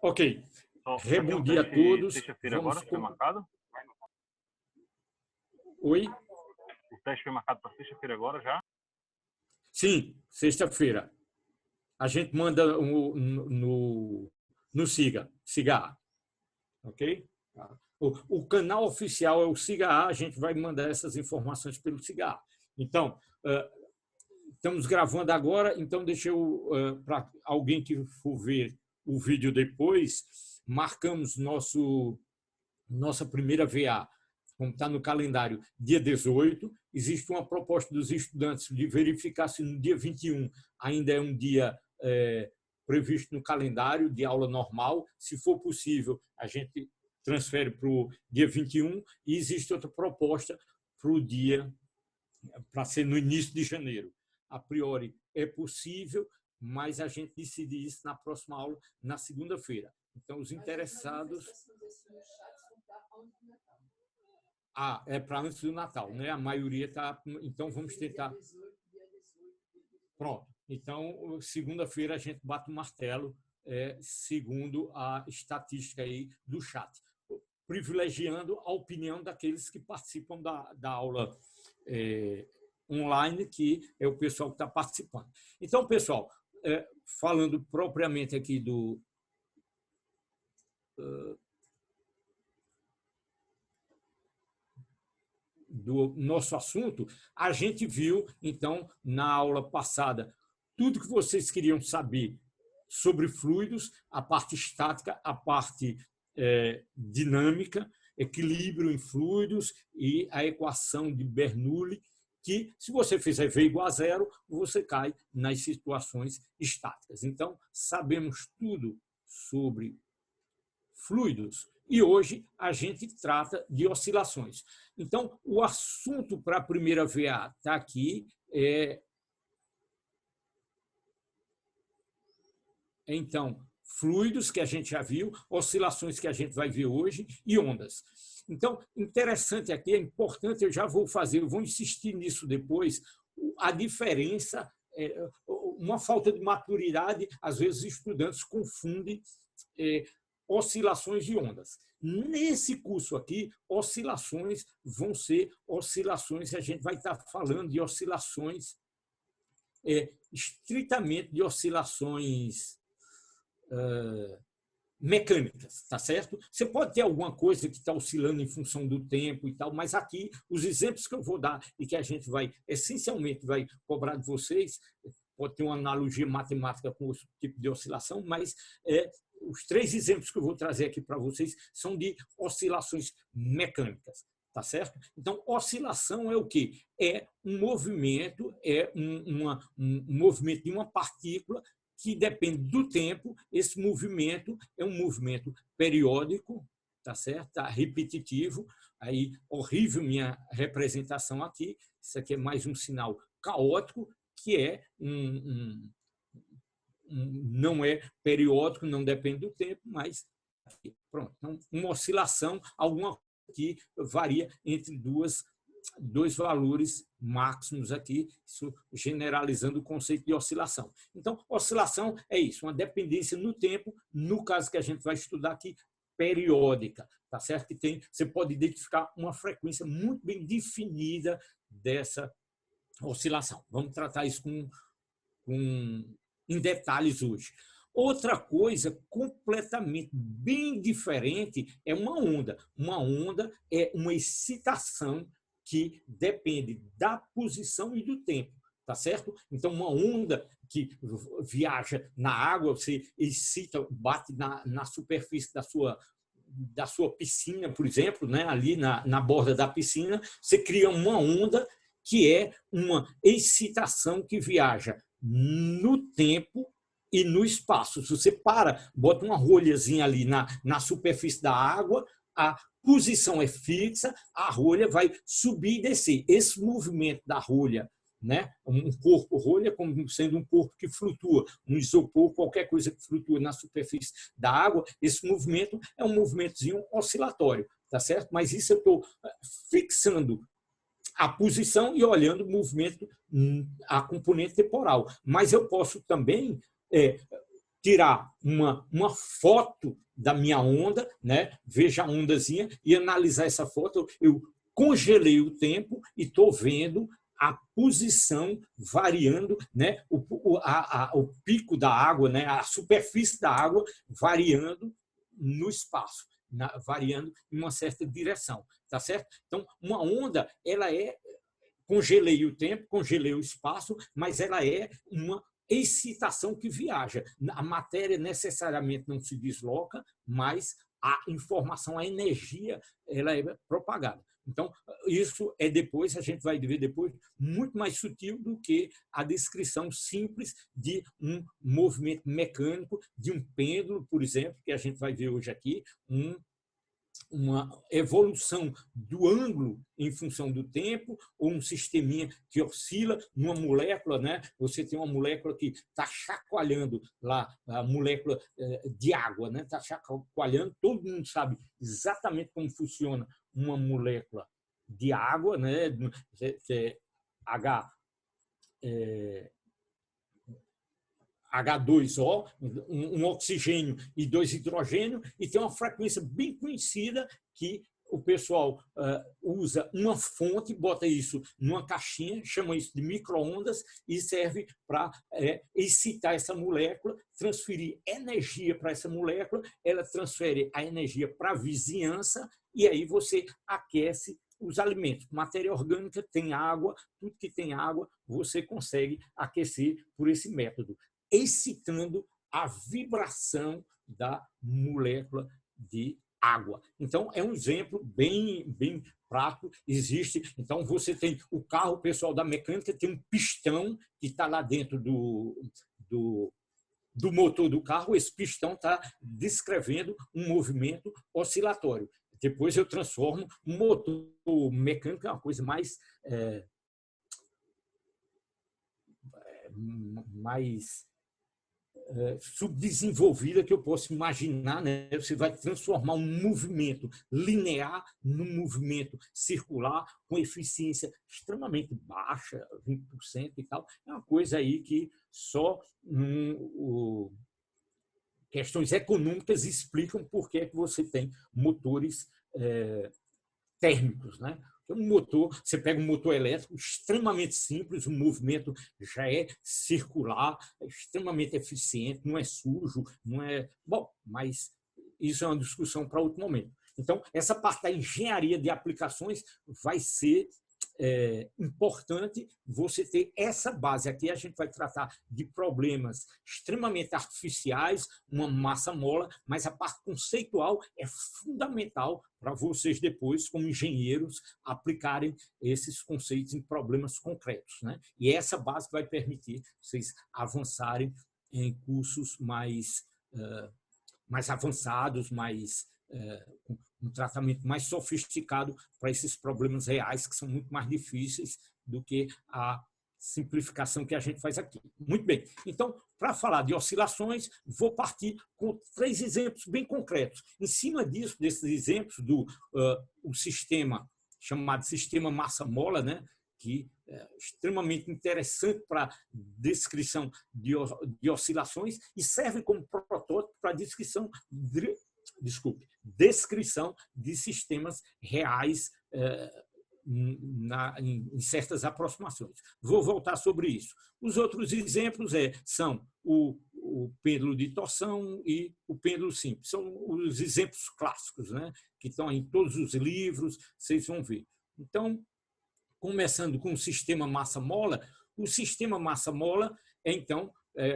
Ok. Bom dia a todos. Sexta-feira agora, foi marcado? Oi? O teste foi marcado para sexta-feira agora já? Sim, sexta-feira. A gente manda no Siga, ok? O canal oficial é o Siga, a gente vai mandar essas informações pelo Siga. Então, estamos gravando agora, então deixa eu, para alguém que for ver o vídeo depois, marcamos nossa primeira VA, como está no calendário, dia 18. Existe uma proposta dos estudantes de verificar se no dia 21 ainda é um dia previsto no calendário de aula normal. Se for possível, a gente transfere para o dia 21, e existe outra proposta para ser no início de janeiro. A priori é possível, mas a gente decide isso na próxima aula, na segunda-feira. Então, os interessados... é para antes do Natal, né? A maioria está... Então, vamos tentar... Pronto. Então, segunda-feira, a gente bate o martelo, segundo a estatística aí do chat, privilegiando a opinião daqueles que participam da aula online, que é o pessoal que está participando. Então, pessoal, falando propriamente aqui do nosso assunto, a gente viu, então, na aula passada, tudo que vocês queriam saber sobre fluidos, a parte estática, a parte dinâmica, equilíbrio em fluidos e a equação de Bernoulli, que, se você fizer V igual a zero, você cai nas situações estáticas. Então, sabemos tudo sobre fluidos e hoje a gente trata de oscilações. Então, o assunto para a primeira VA está aqui, então, fluidos, que a gente já viu, oscilações, que a gente vai ver hoje, e ondas. Então, interessante aqui, é importante, eu já vou fazer, eu vou insistir nisso depois, a diferença, uma falta de maturidade, às vezes os estudantes confundem oscilações e ondas. Nesse curso aqui, oscilações vão ser oscilações, a gente vai estar falando de oscilações, estritamente de oscilações mecânicas, tá certo? Você pode ter alguma coisa que está oscilando em função do tempo e tal, mas aqui os exemplos que eu vou dar e que a gente vai, essencialmente, vai cobrar de vocês, pode ter uma analogia matemática com o tipo de oscilação, mas os 3 exemplos que eu vou trazer aqui para vocês são de oscilações mecânicas, tá certo? Então, oscilação é o quê? É um movimento, um movimento de uma partícula que depende do tempo. Esse movimento é um movimento periódico, tá certo? Tá repetitivo. Aí, horrível minha representação aqui. Isso aqui é mais um sinal caótico, que é não é periódico, não depende do tempo, mas pronto. Então, uma oscilação, alguma que varia entre dois valores máximos aqui, isso generalizando o conceito de oscilação. Então, oscilação é isso, uma dependência no tempo, no caso que a gente vai estudar aqui, periódica, tá certo? Que você pode identificar uma frequência muito bem definida dessa oscilação. Vamos tratar isso em detalhes hoje. Outra coisa completamente bem diferente é uma onda. Uma onda é uma excitação que depende da posição e do tempo, tá certo? Então, uma onda que viaja na água, você excita, bate na superfície da sua piscina, por exemplo, né? Ali na borda da piscina, você cria uma onda que é uma excitação que viaja no tempo e no espaço. Se você bota uma rolhazinha ali na superfície da água, a posição é fixa, a rolha vai subir e descer. Esse movimento da rolha, né? Um corpo rolha como sendo um corpo que flutua, um isopor, qualquer coisa que flutua na superfície da água, esse movimento é um movimentozinho oscilatório, tá certo? Mas isso eu estou fixando a posição e olhando o movimento, a componente temporal. Mas eu posso também tirar uma foto da minha onda, né? Veja a ondazinha e analisar essa foto. Eu congelei o tempo e estou vendo a posição variando, né? O pico da água, né? A superfície da água variando no espaço, variando em uma certa direção, tá certo? Então, uma onda, ela é, congelei o tempo, congelei o espaço, mas ela é uma excitação que viaja. A matéria necessariamente não se desloca, mas a informação, a energia, ela é propagada. Então, isso é depois, a gente vai ver depois, muito mais sutil do que a descrição simples de um movimento mecânico, de um pêndulo, por exemplo, que a gente vai ver hoje aqui, uma evolução do ângulo em função do tempo, ou um sisteminha que oscila numa molécula, né? Você tem uma molécula que está chacoalhando lá, a molécula de água, né? Está chacoalhando, todo mundo sabe exatamente como funciona uma molécula de água, né? H, H2O, um oxigênio e 2 hidrogênios, e tem uma frequência bem conhecida que o pessoal usa uma fonte, bota isso numa caixinha, chama isso de micro-ondas e serve para excitar essa molécula, transferir energia para essa molécula, ela transfere a energia para a vizinhança e aí você aquece os alimentos. Matéria orgânica tem água, tudo que tem água você consegue aquecer por esse método, excitando a vibração da molécula de água. Então, é um exemplo bem prático. Existe, então, você tem o carro, o pessoal da mecânica tem um pistão que está lá dentro do motor do carro, esse pistão está descrevendo um movimento oscilatório. Depois eu transformo um motor mecânico, é uma coisa mais subdesenvolvida que eu posso imaginar, né? Você vai transformar um movimento linear num movimento circular com eficiência extremamente baixa, 20% e tal. É uma coisa aí que só questões econômicas explicam por que você tem motores térmicos, né? Um motor, você pega um motor elétrico extremamente simples, o movimento já é circular, é extremamente eficiente, não é sujo, não é... Bom, mas isso é uma discussão para outro momento. Então, essa parte da engenharia de aplicações vai ser importante você ter essa base. Aqui a gente vai tratar de problemas extremamente artificiais, uma massa-mola, mas a parte conceitual é fundamental para vocês depois, como engenheiros, aplicarem esses conceitos em problemas concretos, né? E essa base vai permitir vocês avançarem em cursos mais avançados, um tratamento mais sofisticado para esses problemas reais, que são muito mais difíceis do que a simplificação que a gente faz aqui. Muito bem. Então, para falar de oscilações, vou partir com 3 exemplos bem concretos. Em cima disso, desses exemplos, o sistema chamado sistema massa-mola, né, que é extremamente interessante para descrição de oscilações e serve como protótipo para descrição de sistemas reais em certas aproximações. Vou voltar sobre isso. Os outros exemplos são o pêndulo de torção e o pêndulo simples. São os exemplos clássicos, né, que estão em todos os livros, vocês vão ver. Então, começando com o sistema massa-mola, o sistema massa-mola então,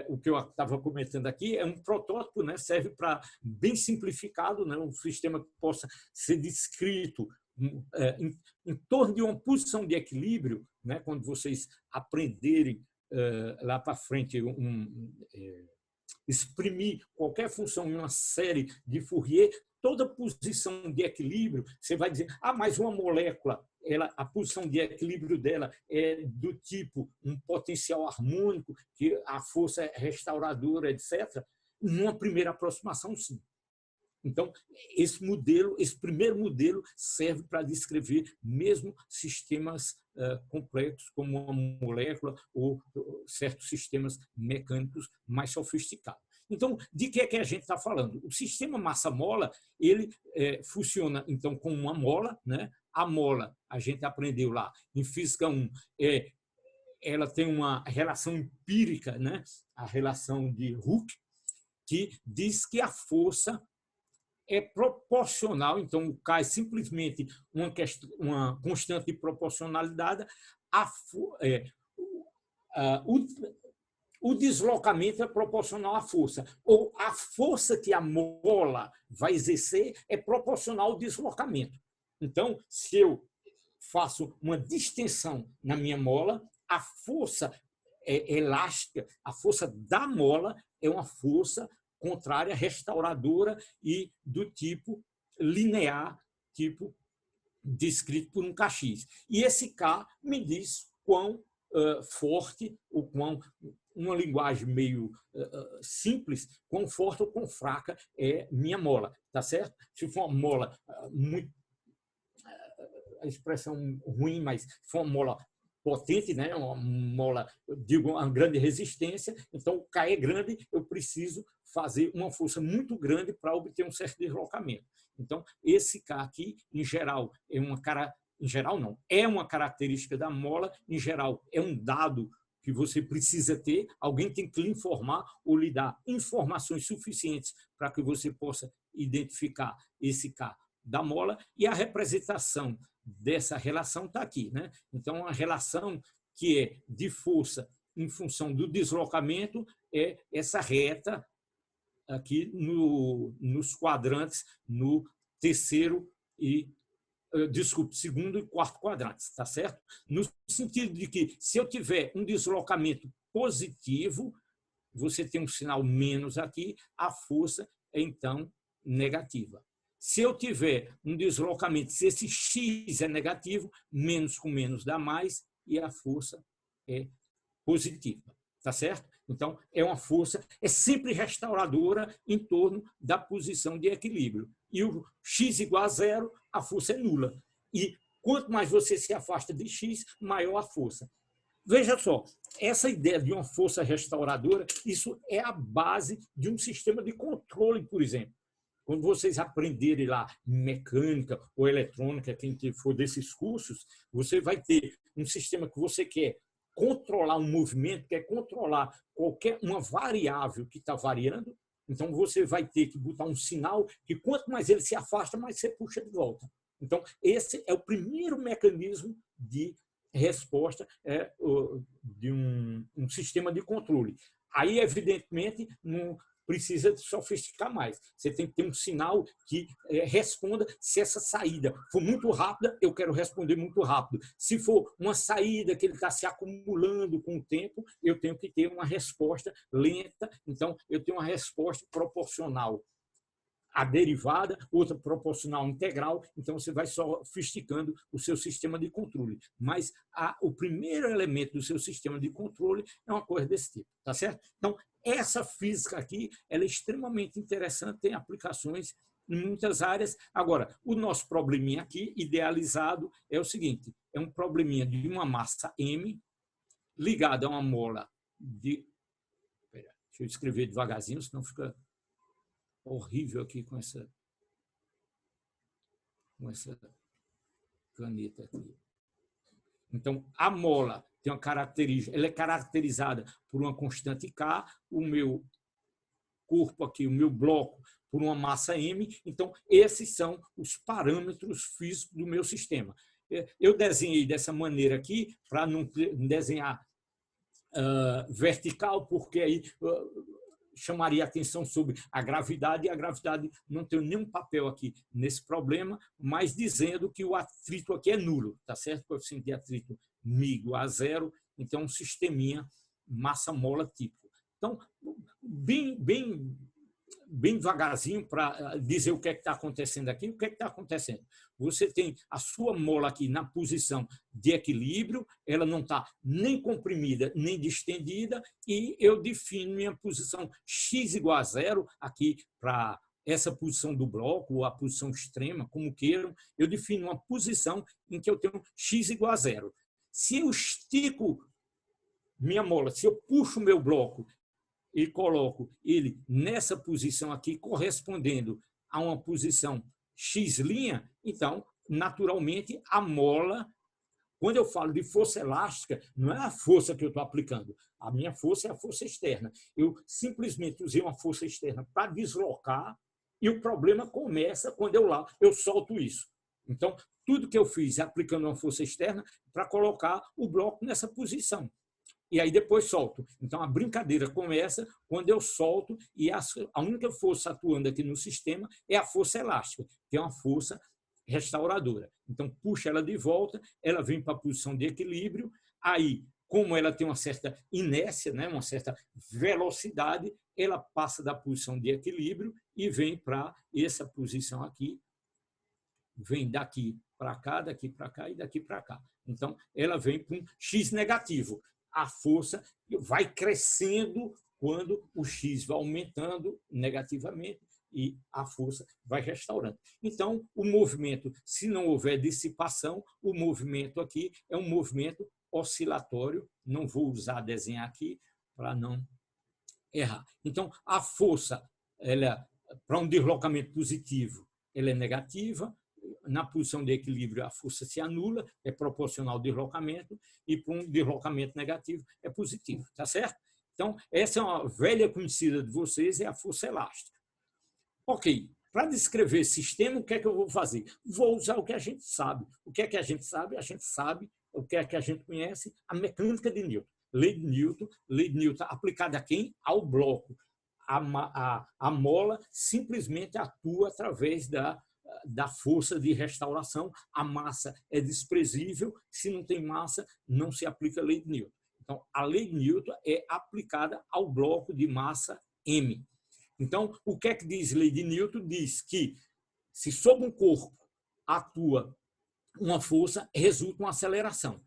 o que eu estava comentando aqui, é um protótipo, né? Serve para, bem simplificado, né? Um sistema que possa ser descrito em torno de uma posição de equilíbrio, né? Quando vocês aprenderem lá para frente exprimir qualquer função em uma série de Fourier, toda posição de equilíbrio, você vai dizer, mas uma molécula, a posição de equilíbrio dela é do tipo um potencial harmônico, que a força é restauradora, etc. Numa primeira aproximação, sim. Então, esse primeiro modelo serve para descrever mesmo sistemas complexos, como uma molécula ou certos sistemas mecânicos mais sofisticados. Então, de que é que a gente está falando? O sistema massa-mola, ele funciona, então, como uma mola, né? A mola, a gente aprendeu lá em Física 1, ela tem uma relação empírica, né? A relação de Hooke, que diz que a força é proporcional, então o K é simplesmente uma constante de proporcionalidade, o deslocamento é proporcional à força, ou a força que a mola vai exercer é proporcional ao deslocamento. Então, se eu faço uma distensão na minha mola, a força elástica, a força da mola é uma força contrária, restauradora e do tipo linear, tipo descrito por um Kx. E esse K me diz quão forte, ou quão, uma linguagem meio simples, quão forte ou quão fraca é minha mola, tá certo? Se for uma mola muito, a expressão ruim, mas se for uma mola potente, né? Uma mola, digo, uma grande resistência, então o K é grande, eu preciso fazer uma força muito grande para obter um certo deslocamento. Então, esse K aqui, em geral, é uma característica da mola, em geral, é um dado que você precisa ter, alguém tem que lhe informar ou lhe dar informações suficientes para que você possa identificar esse K da mola, e a representação dessa relação está aqui, né? Então, a relação que é de força em função do deslocamento é essa reta aqui nos quadrantes, no terceiro e, segundo e quarto quadrantes, tá certo? No sentido de que, se eu tiver um deslocamento positivo, você tem um sinal menos aqui, a força é, então, negativa. Se eu tiver um deslocamento, se esse x é negativo, menos com menos dá mais, e a força é positiva, tá certo? Então, é uma força, é sempre restauradora em torno da posição de equilíbrio. E o x igual a zero, a força é nula. E quanto mais você se afasta de x, maior a força. Veja só, essa ideia de uma força restauradora, isso é a base de um sistema de controle, por exemplo. Quando vocês aprenderem lá mecânica ou eletrônica, quem for desses cursos, você vai ter um sistema que você quer controlar um movimento, quer controlar qualquer uma variável que está variando, então você vai ter que botar um sinal que quanto mais ele se afasta, mais você puxa de volta. Então, esse é o primeiro mecanismo de resposta de um sistema de controle. Aí, evidentemente, não precisa sofisticar mais. Você tem que ter um sinal que responda. Se essa saída for muito rápida, eu quero responder muito rápido. Se for uma saída que ele está se acumulando com o tempo, eu tenho que ter uma resposta lenta. Então, eu tenho uma resposta proporcional à derivada, outra proporcional integral. Então, você vai sofisticando o seu sistema de controle. Mas o primeiro elemento do seu sistema de controle é uma coisa desse tipo, tá certo? Então, essa física aqui, ela é extremamente interessante, tem aplicações em muitas áreas. Agora, o nosso probleminha aqui, idealizado, é o seguinte: é um probleminha de uma massa M ligada a uma mola de... Deixa eu escrever devagarzinho, senão fica horrível aqui com essa caneta aqui. Então, a mola tem uma característica, ela é caracterizada por uma constante K, o meu corpo aqui, o meu bloco, por uma massa M. Então, esses são os parâmetros físicos do meu sistema. Eu desenhei dessa maneira aqui, para não desenhar vertical, porque aí chamaria atenção sobre a gravidade, e a gravidade não tem nenhum papel aqui nesse problema, mas dizendo que o atrito aqui é nulo, tá certo? O coeficiente de atrito μ igual a zero, então um sisteminha massa-mola típico. Então, bem devagarzinho para dizer o que é que está acontecendo aqui. O que é que está acontecendo? Você tem a sua mola aqui na posição de equilíbrio, ela não está nem comprimida nem distendida, e eu defino minha posição x igual a zero, aqui para essa posição do bloco, ou a posição extrema, como queiram, eu defino uma posição em que eu tenho x igual a zero. Se eu estico minha mola, se eu puxo o meu bloco, e coloco ele nessa posição aqui, correspondendo a uma posição X', então, naturalmente, a mola, quando eu falo de força elástica, não é a força que eu estou aplicando. A minha força é a força externa. Eu simplesmente usei uma força externa para deslocar e o problema começa quando eu solto isso. Então, tudo que eu fiz é aplicando uma força externa para colocar o bloco nessa posição. E aí depois solto. Então, a brincadeira começa quando eu solto e a única força atuando aqui no sistema é a força elástica, que é uma força restauradora. Então, puxa ela de volta, ela vem para a posição de equilíbrio, aí, como ela tem uma certa inércia, né, uma certa velocidade, ela passa da posição de equilíbrio e vem para essa posição aqui, vem daqui para cá, daqui para cá e daqui para cá. Então, ela vem para um X negativo. A força vai crescendo quando o X vai aumentando negativamente e a força vai restaurando. Então, o movimento, se não houver dissipação, o movimento aqui é um movimento oscilatório. Não vou usar desenhar aqui para não errar. Então, a força, para um deslocamento positivo, ela é negativa. Na posição de equilíbrio, a força se anula, é proporcional ao deslocamento, e para um deslocamento negativo é positivo, tá certo? Então, essa é uma velha conhecida de vocês, é a força elástica. Ok, para descrever esse sistema, o que é que eu vou fazer? Vou usar o que a gente sabe. O que é que a gente sabe? A gente sabe o que é que a gente conhece, a mecânica de Newton. Lei de Newton aplicada a quem? Ao bloco. A mola simplesmente atua através da força de restauração. A massa é desprezível, se não tem massa, não se aplica a lei de Newton. Então, a lei de Newton é aplicada ao bloco de massa M. Então, o que é que diz a lei de Newton? Diz que, se sobre um corpo atua uma força, resulta uma aceleração.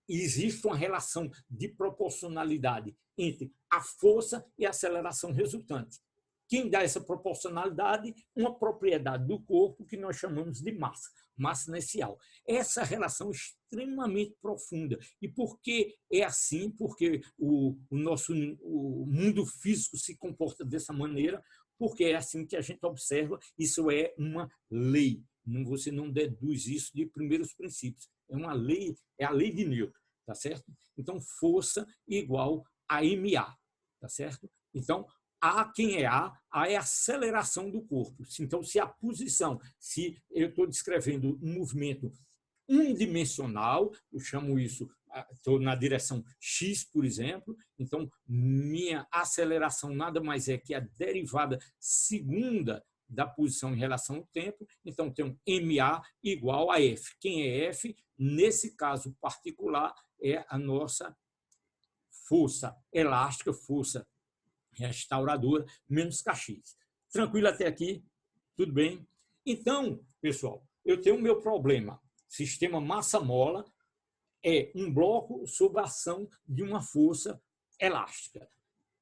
Existe uma relação de proporcionalidade entre a força e a aceleração resultante. Quem dá essa proporcionalidade? Uma propriedade do corpo que nós chamamos de massa, massa inercial. Essa relação é extremamente profunda. E por que é assim? Porque o mundo físico se comporta dessa maneira, porque é assim que a gente observa, isso é uma lei. Você não deduz isso de primeiros princípios. É uma lei, é a lei de Newton, tá certo? Então, força igual a MA, tá certo? Então, A, quem é A? A é a aceleração do corpo. Então, se a posição, se eu estou descrevendo um movimento unidimensional, eu chamo isso, estou na direção X, por exemplo, então minha aceleração nada mais é que a derivada segunda da posição em relação ao tempo, então tenho MA igual a F. Quem é F? Nesse caso particular, é a nossa força elástica, força restauradora, menos Kx. Tranquilo até aqui? Tudo bem? Então, pessoal, eu tenho o meu problema. Sistema massa-mola é um bloco sob a ação de uma força elástica.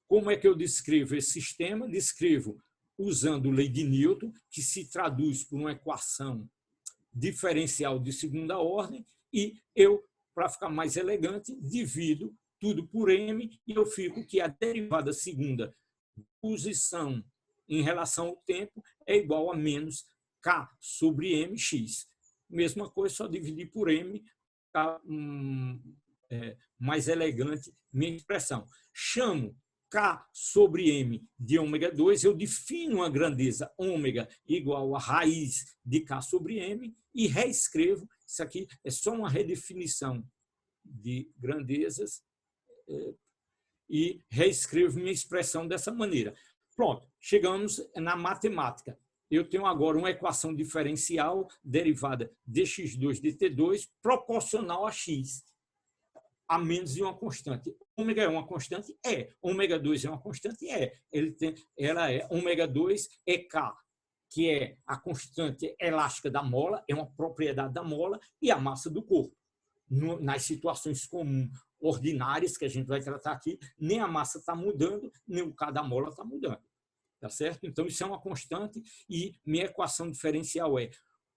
Como é que eu descrevo esse sistema? Descrevo usando lei de Newton, que se traduz por uma equação diferencial de segunda ordem, e eu, para ficar mais elegante, divido tudo por m e eu fico que a derivada segunda posição em relação ao tempo é igual a menos k sobre mx. Mesma coisa, só dividir por m, ficar mais elegante minha expressão. Chamo k sobre m de ômega 2, eu defino uma grandeza ômega igual a raiz de k sobre m e reescrevo. Isso aqui é só uma redefinição de grandezas e reescrevo minha expressão dessa maneira. Pronto, chegamos na matemática. Eu tenho agora uma equação diferencial derivada de x2 de t2 proporcional a x, a menos de uma constante. Ômega é uma constante? É. Ômega 2 é uma constante? É. Ela é ômega 2 é K, que é a constante elástica da mola, é uma propriedade da mola, e a massa do corpo. Nas situações comuns, ordinárias, que a gente vai tratar aqui, nem a massa está mudando, nem o K da mola está mudando. Tá certo? Então, isso é uma constante e minha equação diferencial é: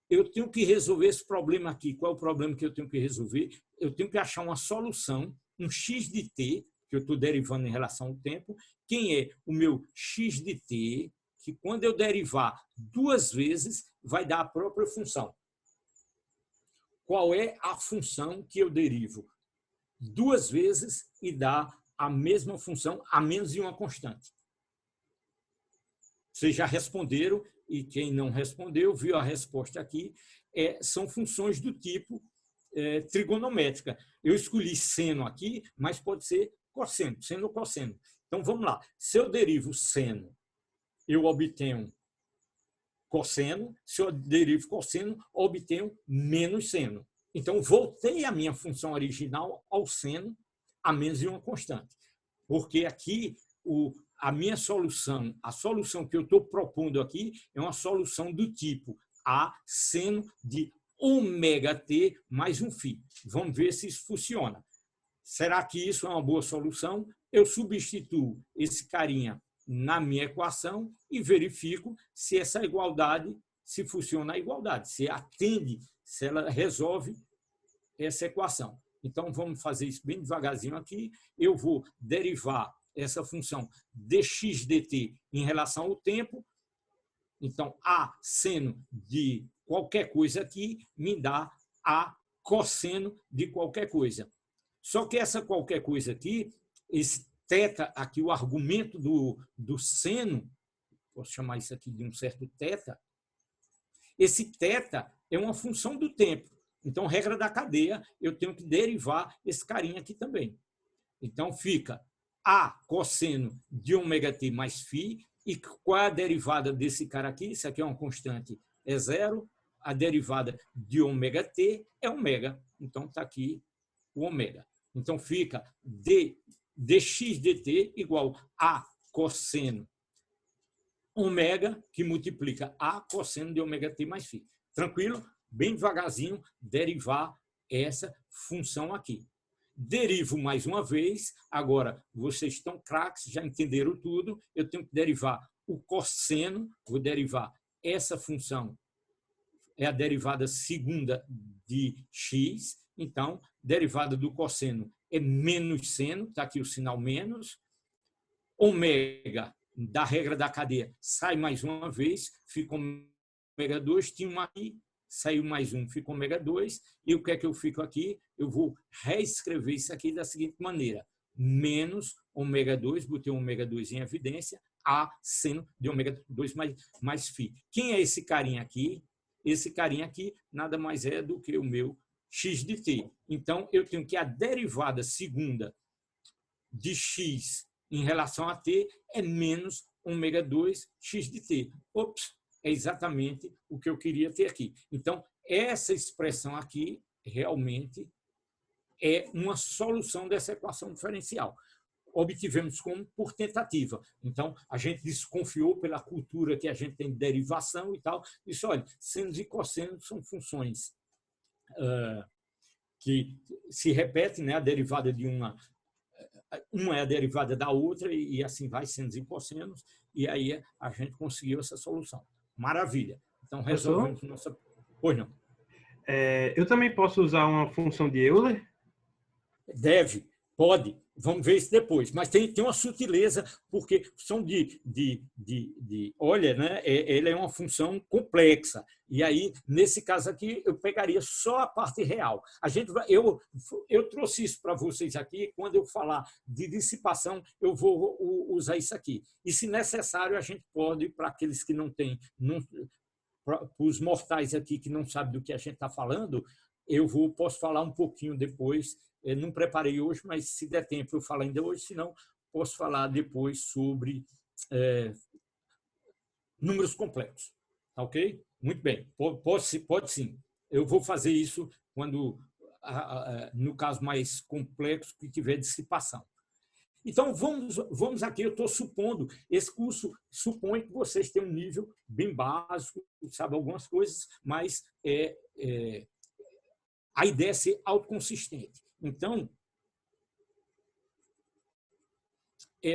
eu tenho que resolver esse problema aqui. Qual é o problema que eu tenho que resolver? Eu tenho que achar uma solução, um x de t, que que eu estou derivando em relação ao tempo, quem é o meu x de t, que quando eu derivar 2 vezes, vai dar a própria função. Qual é a função que eu derivo 2 vezes e dá a mesma função, a menos de uma constante? Vocês já responderam, e quem não respondeu, viu a resposta aqui, são funções do tipo trigonométrica. Eu escolhi seno aqui, mas pode ser cosseno, seno ou cosseno. Então, vamos lá. Se eu derivo seno, eu obtenho cosseno. Se eu derivo cosseno, obtenho menos seno. Então, voltei a minha função original ao seno, a menos de uma constante. Porque aqui, a minha solução, a solução que eu estou propondo aqui, é uma solução do tipo A seno de ômega-t mais um φ. Vamos ver se isso funciona. Será que isso é uma boa solução? Eu substituo esse carinha na minha equação e verifico se essa igualdade, se funciona a igualdade, se atende, se ela resolve essa equação. Então, vamos fazer isso bem devagarzinho aqui. Eu vou derivar essa função dx dt em relação ao tempo. Então, A seno de qualquer coisa aqui me dá A cosseno de qualquer coisa. Só que essa qualquer coisa aqui, esse θ aqui, o argumento do seno, posso chamar isso aqui de um certo θ, esse θ é uma função do tempo. Então, regra da cadeia, eu tenho que derivar esse carinha aqui também. Então, fica A cosseno de ômega-t mais φ. E qual é a derivada desse cara aqui? Isso aqui é uma constante, é 0. A derivada de ômega-t é ômega. Então, está aqui o ômega. Então, fica dx dt igual a cosseno ômega, que multiplica A cosseno de ômega-t mais φ. Tranquilo? Bem devagarzinho, derivar essa função aqui. Derivo mais uma vez. Agora, vocês estão craques, já entenderam tudo. Eu tenho que derivar o cosseno, vou derivar essa função, é a derivada segunda de x. Então, derivada do cosseno é menos seno, está aqui o sinal menos. Ômega, da regra da cadeia, sai mais uma vez, fica ômega 2, tinha uma aqui, saiu mais um, fica ômega 2. E o que é que eu fico aqui? Eu vou reescrever isso aqui da seguinte maneira. Menos ômega 2, botei o ômega 2 em evidência, A seno de ômega 2 mais φ. Quem é esse carinha aqui? Esse carinha aqui nada mais é do que o meu x de t. Então, eu tenho que a derivada segunda de x em relação a t é menos ômega 2 x de t. Ops, é exatamente o que eu queria ter aqui. Então, essa expressão aqui realmente é uma solução dessa equação diferencial. Obtivemos como por tentativa. Então, a gente desconfiou pela cultura que a gente tem de derivação e tal. Disse, olha, senos e cossenos são funções que se repetem, né? A derivada de uma é a derivada da outra e assim vai, senos e cossenos, e aí a gente conseguiu essa solução. Maravilha. Então, resolvemos nossa... Pois não. Eu também posso usar uma função de Euler? Deve, pode. Vamos ver isso depois. Mas tem uma sutileza, porque função olha, né? Ela é uma função complexa. E aí, nesse caso aqui, eu pegaria só a parte real. Eu trouxe isso para vocês aqui. Quando eu falar de dissipação, eu vou usar isso aqui. E, se necessário, a gente pode, para aqueles que não têm, para os mortais aqui que não sabem do que a gente está falando, posso falar um pouquinho depois. Eu não preparei hoje, mas se der tempo eu falo ainda hoje, senão posso falar depois sobre números complexos. Tá ok? Muito bem, pode sim. Eu vou fazer isso quando, no caso mais complexo, que tiver dissipação. Então, vamos aqui, eu estou supondo, esse curso supõe que vocês têm um nível bem básico, sabe algumas coisas, mas a ideia é ser autoconsistente. Então,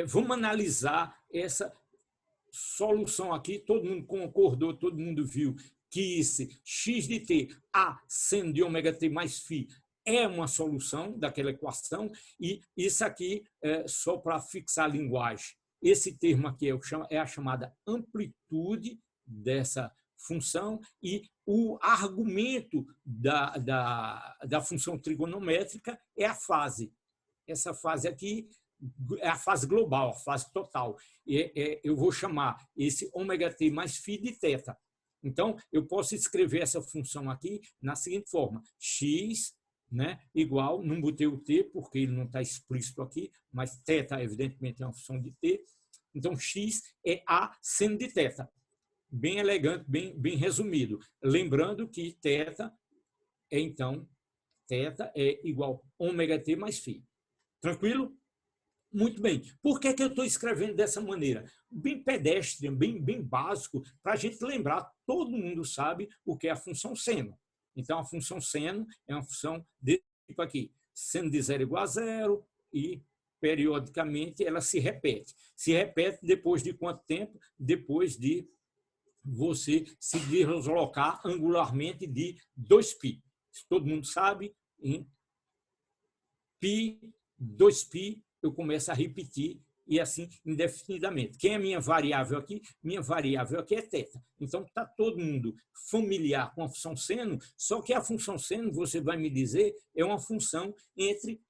vamos analisar essa solução aqui. Todo mundo concordou, todo mundo viu que esse x de t, A seno de ômega t mais φ, é uma solução daquela equação, e isso aqui é só para fixar a linguagem. Esse termo aqui é a chamada amplitude dessa função, e o argumento da função trigonométrica é a fase. Essa fase aqui é a fase global, a fase total. Eu vou chamar esse ômega-t mais φ de θ. Então, eu posso escrever essa função aqui na seguinte forma: x, né, igual, não botei o t porque ele não está explícito aqui, mas θ, evidentemente, é uma função de t. Então, x é a seno de θ. Bem elegante, bem resumido. Lembrando que θ é igual a ômega-t mais φ. Tranquilo? Muito bem. Por que eu estou escrevendo dessa maneira? Bem pedestre, bem básico, para a gente lembrar, todo mundo sabe o que é a função seno. Então, a função seno é uma função desse tipo aqui. Seno de zero igual a zero e, periodicamente, ela se repete. Se repete depois de quanto tempo? Depois de você se deslocar angularmente de 2π. Todo mundo sabe, em π, 2π, eu começo a repetir, e assim indefinidamente. Quem é minha variável aqui? Minha variável aqui é θ. Então, está todo mundo familiar com a função seno, só que a função seno, você vai me dizer, é uma função entre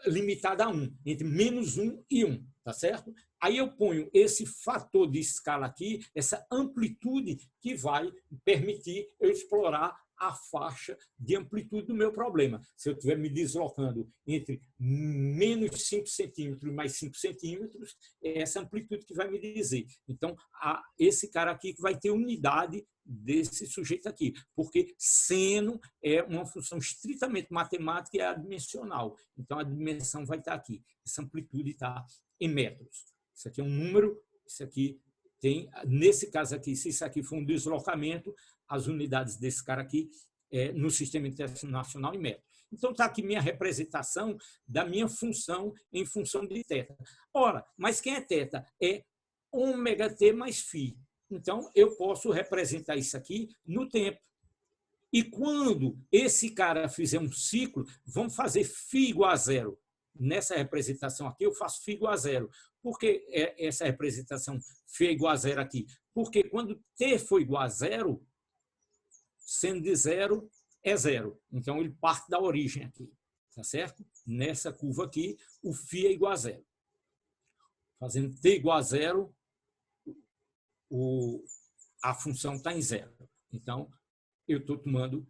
limitada a 1, entre -1 e 1, tá certo? Aí eu ponho esse fator de escala aqui, essa amplitude que vai permitir eu explorar a faixa de amplitude do meu problema. Se eu estiver me deslocando entre menos 5 centímetros e mais 5 centímetros, é essa amplitude que vai me dizer. Então, esse cara aqui que vai ter unidade desse sujeito aqui, porque seno é uma função estritamente matemática e é adimensional. Então, a dimensão vai estar aqui. Essa amplitude está em metros. Isso aqui é um número, isso aqui tem, nesse caso aqui, se isso aqui for um deslocamento, as unidades desse cara aqui no Sistema Internacional em metros. Então, está aqui minha representação da minha função em função de θ. Ora, mas quem é θ? É ômega-t mais φ. Então, eu posso representar isso aqui no tempo. E quando esse cara fizer um ciclo, vamos fazer φ igual a zero. Nessa representação aqui, eu faço φ igual a zero. Por que essa representação φ igual a zero aqui? Porque quando t for igual a zero, seno de zero é zero. Então, ele parte da origem aqui. Tá certo? Nessa curva aqui, o φ é igual a zero. Fazendo t igual a zero, a função está em zero. Então, eu estou tomando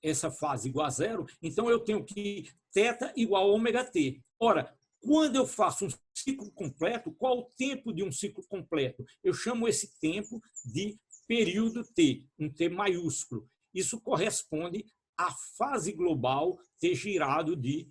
essa fase igual a zero, então eu tenho que θ igual a ômega-t. Ora, quando eu faço um ciclo completo, qual o tempo de um ciclo completo? Eu chamo esse tempo de período t, um t maiúsculo. Isso corresponde à fase global ter girado de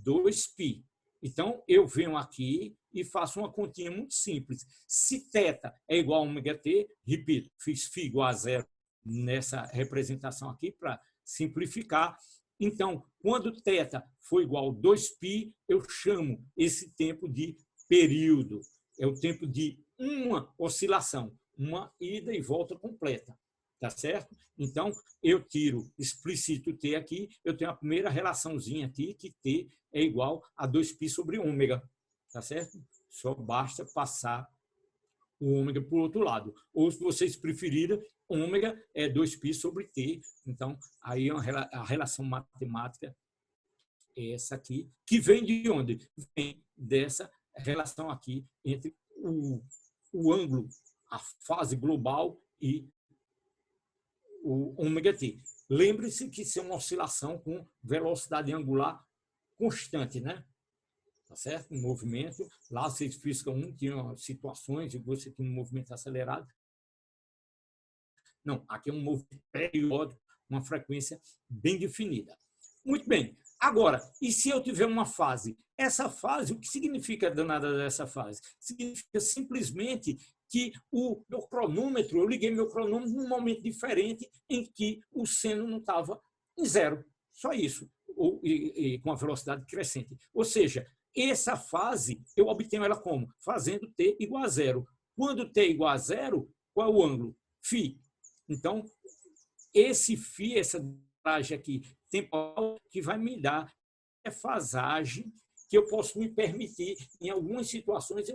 2π. Então, eu venho aqui e faço uma continha muito simples. Se θ é igual a ômega-t, repito, fiz φ igual a zero nessa representação aqui para simplificar. Então, quando θ for igual a 2π, eu chamo esse tempo de período. É o tempo de uma oscilação, uma ida e volta completa. Tá certo? Então, eu tiro, explicito t aqui, eu tenho a primeira relaçãozinha aqui, que t é igual a 2π sobre ômega. Tá certo? Só basta passar o ômega para o outro lado. Ou, se vocês preferirem, ômega é 2π sobre t. Então, aí a relação matemática é essa aqui, que vem de onde? Vem dessa relação aqui entre o ângulo, a fase global e o ômega-t. Lembre-se que isso é uma oscilação com velocidade angular constante, né? Tá certo? Um movimento. Lá, vocês física 1 tinham situações e você tinha um movimento acelerado. Não, aqui é um movimento periódico, uma frequência bem definida. Muito bem. Agora, e se eu tiver uma fase? Essa fase, o que significa a danada dessa fase? Significa simplesmente que o meu cronômetro, eu liguei meu cronômetro num momento diferente em que o seno não estava em zero. Só isso. E com a velocidade crescente. Ou seja, essa fase, eu obtenho ela como? Fazendo t igual a zero. Quando t igual a zero, qual é o ângulo? Φ. Então, esse φ, essa defasagem aqui temporal, que vai me dar a defasagem que eu posso me permitir. Em algumas situações,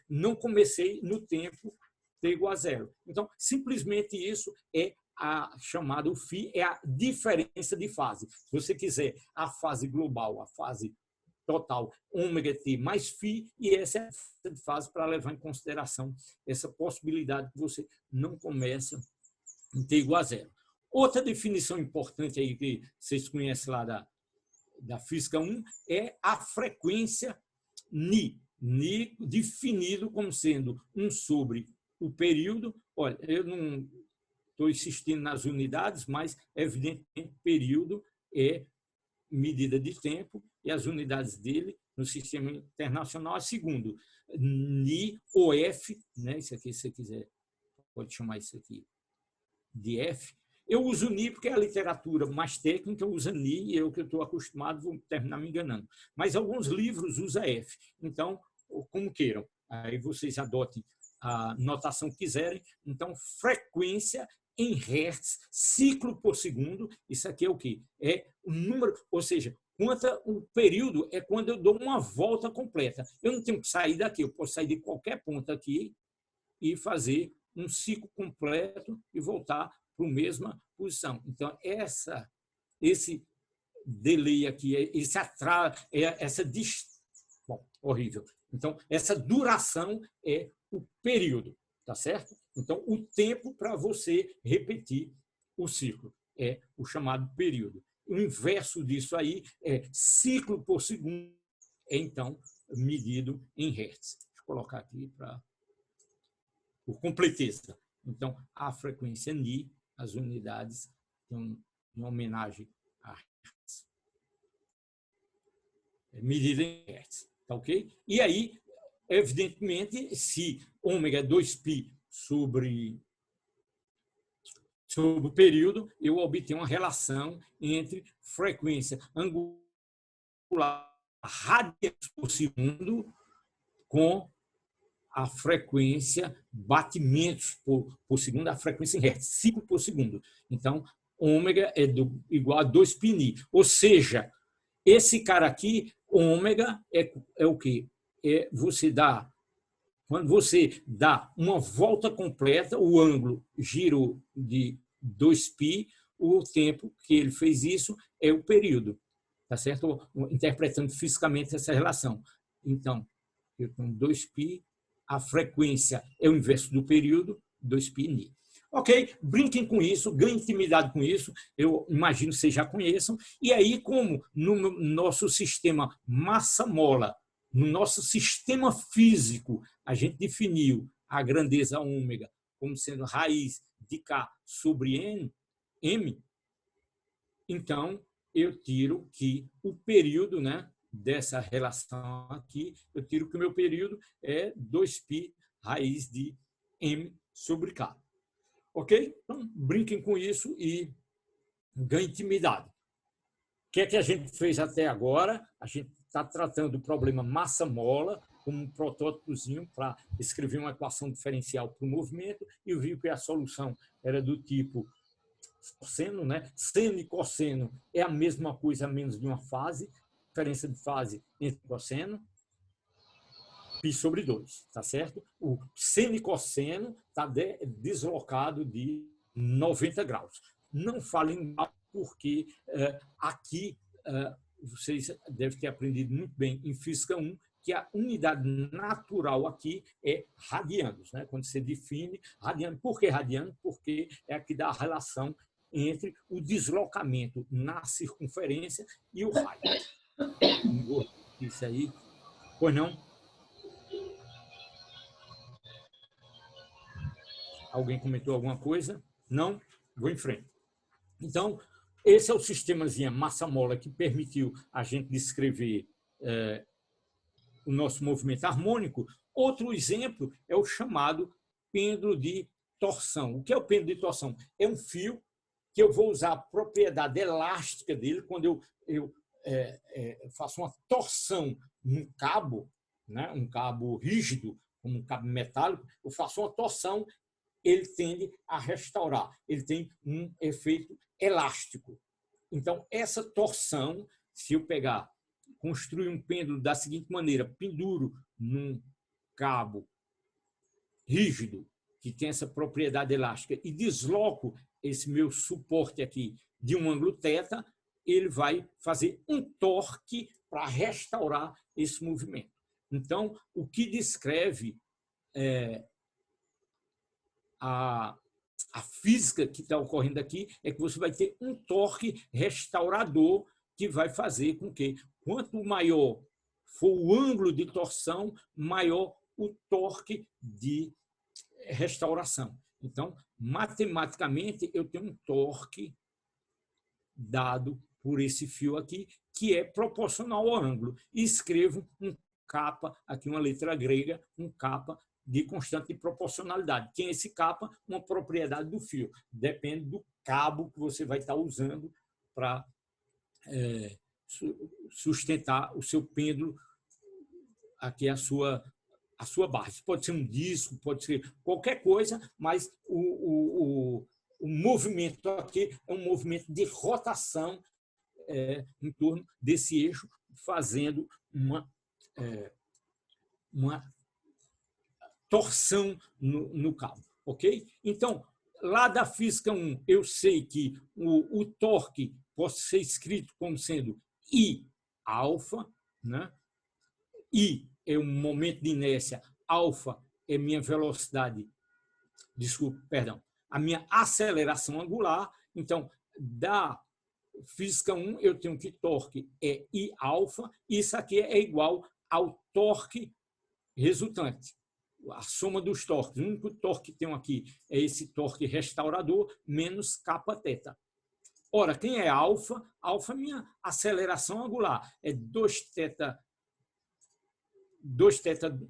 não comecei no tempo t igual a zero. Então, simplesmente isso é a chamada, o φ é a diferença de fase. Se você quiser a fase global, a fase total, ômega-t mais φ, e essa é a diferença de fase para levar em consideração essa possibilidade que você não começa em t igual a zero. Outra definição importante aí que vocês conhecem lá da Física 1 é a frequência Ni. Ni definido como sendo 1 sobre o período. Olha, eu não estou insistindo nas unidades, mas, evidentemente, período é medida de tempo e as unidades dele no sistema internacional é segundo. Ni ou F, né? Isso aqui, se você quiser, pode chamar isso aqui de F. Eu uso Ni porque é a literatura mais técnica, usa Ni e eu que estou acostumado vou terminar me enganando. Mas alguns livros usam F. Então, como queiram, aí vocês adotem a notação que quiserem. Então, frequência em hertz, ciclo por segundo, isso aqui é o quê? É o número, ou seja, o período é quando eu dou uma volta completa. Eu não tenho que sair daqui, eu posso sair de qualquer ponto aqui e fazer um ciclo completo e voltar para a mesma posição. Então, esse delay aqui, esse atraso, essa bom, horrível. Então, essa duração é o período, tá certo? Então, o tempo para você repetir o ciclo é o chamado período. O inverso disso aí é ciclo por segundo, é então medido em hertz. Deixa eu colocar aqui por completeza. Então, a frequência Ni, as unidades, em homenagem a hertz. É medida em hertz, tá ok? E aí, evidentemente, se ômega é 2π sobre o período, eu obtenho uma relação entre frequência angular radianos por segundo com a frequência batimentos por segundo, a frequência em hertz, ciclo por segundo. Então, ômega é igual a 2π. Ou seja, esse cara aqui, ômega, é o quê? Quando você dá uma volta completa, o ângulo giro de 2π, o tempo que ele fez isso é o período, tá certo? Interpretando fisicamente essa relação. Então, eu tenho 2π, a frequência é o inverso do período, 2π. Ok? Brinquem com isso, ganhem intimidade com isso, eu imagino que vocês já conheçam. E aí, como no nosso sistema massa-mola, no nosso sistema físico, a gente definiu a grandeza ômega como sendo raiz de K sobre M, então eu tiro que o período, né, dessa relação aqui, eu tiro que o meu período é 2π raiz de M sobre K. Ok? Então, brinquem com isso e ganhem intimidade. O que é que a gente fez até agora? A gente está tratando do problema massa-mola como um protótipozinho para escrever uma equação diferencial para o movimento e viu que a solução era do tipo cosseno, né? Seno e cosseno é a mesma coisa, a menos de uma fase, diferença de fase entre cosseno, π sobre 2, tá certo? O seno e cosseno está deslocado de 90 graus. Não falem mal, porque aqui vocês devem ter aprendido muito bem em Física 1 que a unidade natural aqui é radianos, né? Quando você define radiano. Por que radiano? Porque é a que dá a relação entre o deslocamento na circunferência e o raio. Isso aí. Pois não? Alguém comentou alguma coisa? Não? Vou em frente. Então, esse é o sistemazinho massa-mola que permitiu a gente descrever o nosso movimento harmônico. Outro exemplo é o chamado pêndulo de torção. O que é o pêndulo de torção? É um fio que eu vou usar a propriedade elástica dele quando eu faço uma torção num cabo, né? Um cabo rígido, como um cabo metálico, eu faço uma torção ele tende a restaurar, ele tem um efeito elástico. Então, essa torção, se eu pegar, construir um pêndulo da seguinte maneira, penduro num cabo rígido, que tem essa propriedade elástica, e desloco esse meu suporte aqui de um ângulo θ, ele vai fazer um torque para restaurar esse movimento. Então, o que descreve a física que está ocorrendo aqui é que você vai ter um torque restaurador que vai fazer com que, quanto maior for o ângulo de torção, maior o torque de restauração. Então, matematicamente, eu tenho um torque dado por esse fio aqui, que é proporcional ao ângulo. E escrevo um kappa, aqui uma letra grega, um kappa de constante de proporcionalidade. Quem é esse kappa? Uma propriedade do fio. Depende do cabo que você vai estar usando para sustentar o seu pêndulo, aqui a sua base. Pode ser um disco, pode ser qualquer coisa, mas o movimento aqui é um movimento de rotação em torno desse eixo, fazendo uma torção no cabo. Ok? Então, lá da física 1, eu sei que o torque pode ser escrito como sendo I alfa, né? I é um momento de inércia, alfa é minha velocidade, a minha aceleração angular. Então, da física 1, eu tenho que torque é I alfa, isso aqui é igual ao torque resultante, a soma dos torques. O único torque que tenho aqui é esse torque restaurador menos kappa θ. Ora, quem é alfa? Alfa é minha aceleração angular, é 2θ d2θ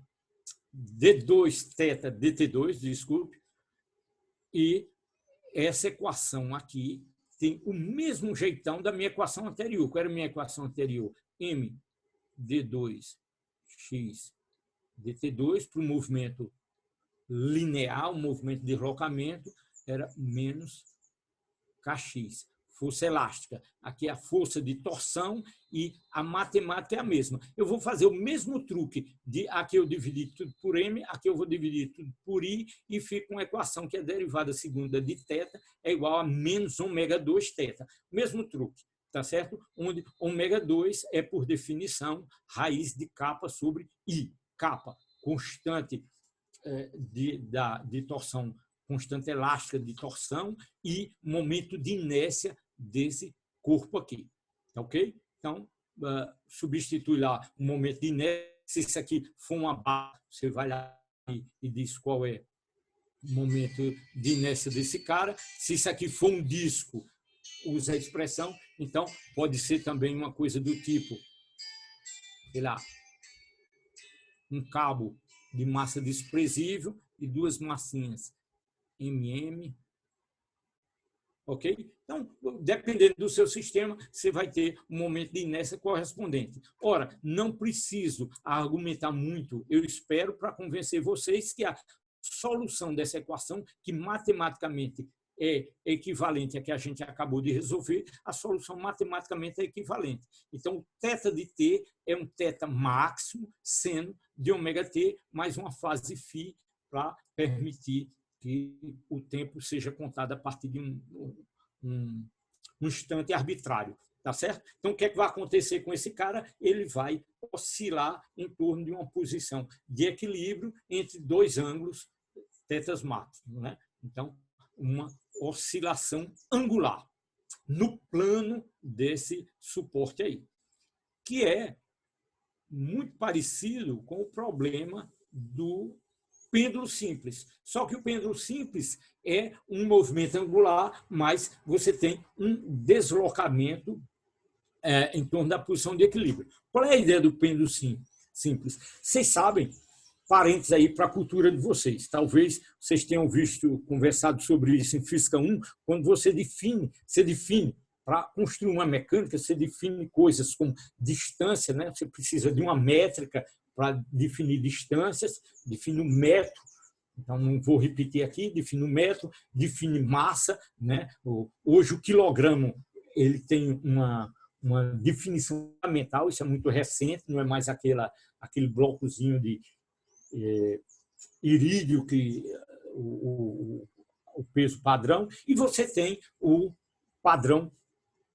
dt2, desculpe, e essa equação aqui tem o mesmo jeitão da minha equação anterior. Qual era a minha equação anterior? M d2 x dt2 para o movimento linear, o movimento de deslocamento, era menos kx. Força elástica. Aqui é a força de torção e a matemática é a mesma. Eu vou fazer o mesmo truque. Aqui eu dividi tudo por M, aqui eu vou dividir tudo por I e fica uma equação que é derivada segunda de θ é igual a menos ômega 2 θ. Mesmo truque, tá certo? Onde ômega 2 é, por definição, raiz de kappa sobre I. Kappa, constante de torção, constante elástica de torção e momento de inércia desse corpo aqui, ok? Então, substitui lá o momento de inércia. Se isso aqui for uma barra, você vai lá e diz qual é o momento de inércia desse cara. Se isso aqui for um disco, usa a expressão. Então, pode ser também uma coisa do tipo, sei lá, um cabo de massa desprezível e duas massinhas MM. Ok? Então, dependendo do seu sistema, você vai ter um momento de inércia correspondente. Ora, não preciso argumentar muito, eu espero, para convencer vocês que a solução dessa equação, que matematicamente é equivalente à que a gente acabou de resolver, a solução matematicamente é equivalente. Então, o θ de t é um θ máximo, seno de ômega t, mais uma fase φ para permitir que o tempo seja contado a partir de um instante arbitrário, tá certo? Então, o que é que vai acontecer com esse cara? Ele vai oscilar em torno de uma posição de equilíbrio entre dois ângulos θs máximos, né? Então, uma oscilação angular no plano desse suporte aí, que é muito parecido com o problema do pêndulo simples. Só que o pêndulo simples é um movimento angular, mas você tem um deslocamento em torno da posição de equilíbrio. Qual é a ideia do pêndulo simples? Vocês sabem, parênteses aí para a cultura de vocês. Talvez vocês tenham conversado sobre isso em Física 1, quando você define para construir uma mecânica, você define coisas como distância, né? Você precisa de uma métrica para definir distâncias, define um metro Então, não vou repetir aqui, define o metro, define massa, né? Hoje, o quilograma ele tem uma definição fundamental, isso é muito recente, não é mais aquele blocozinho de irídio, que o peso padrão, e você tem o padrão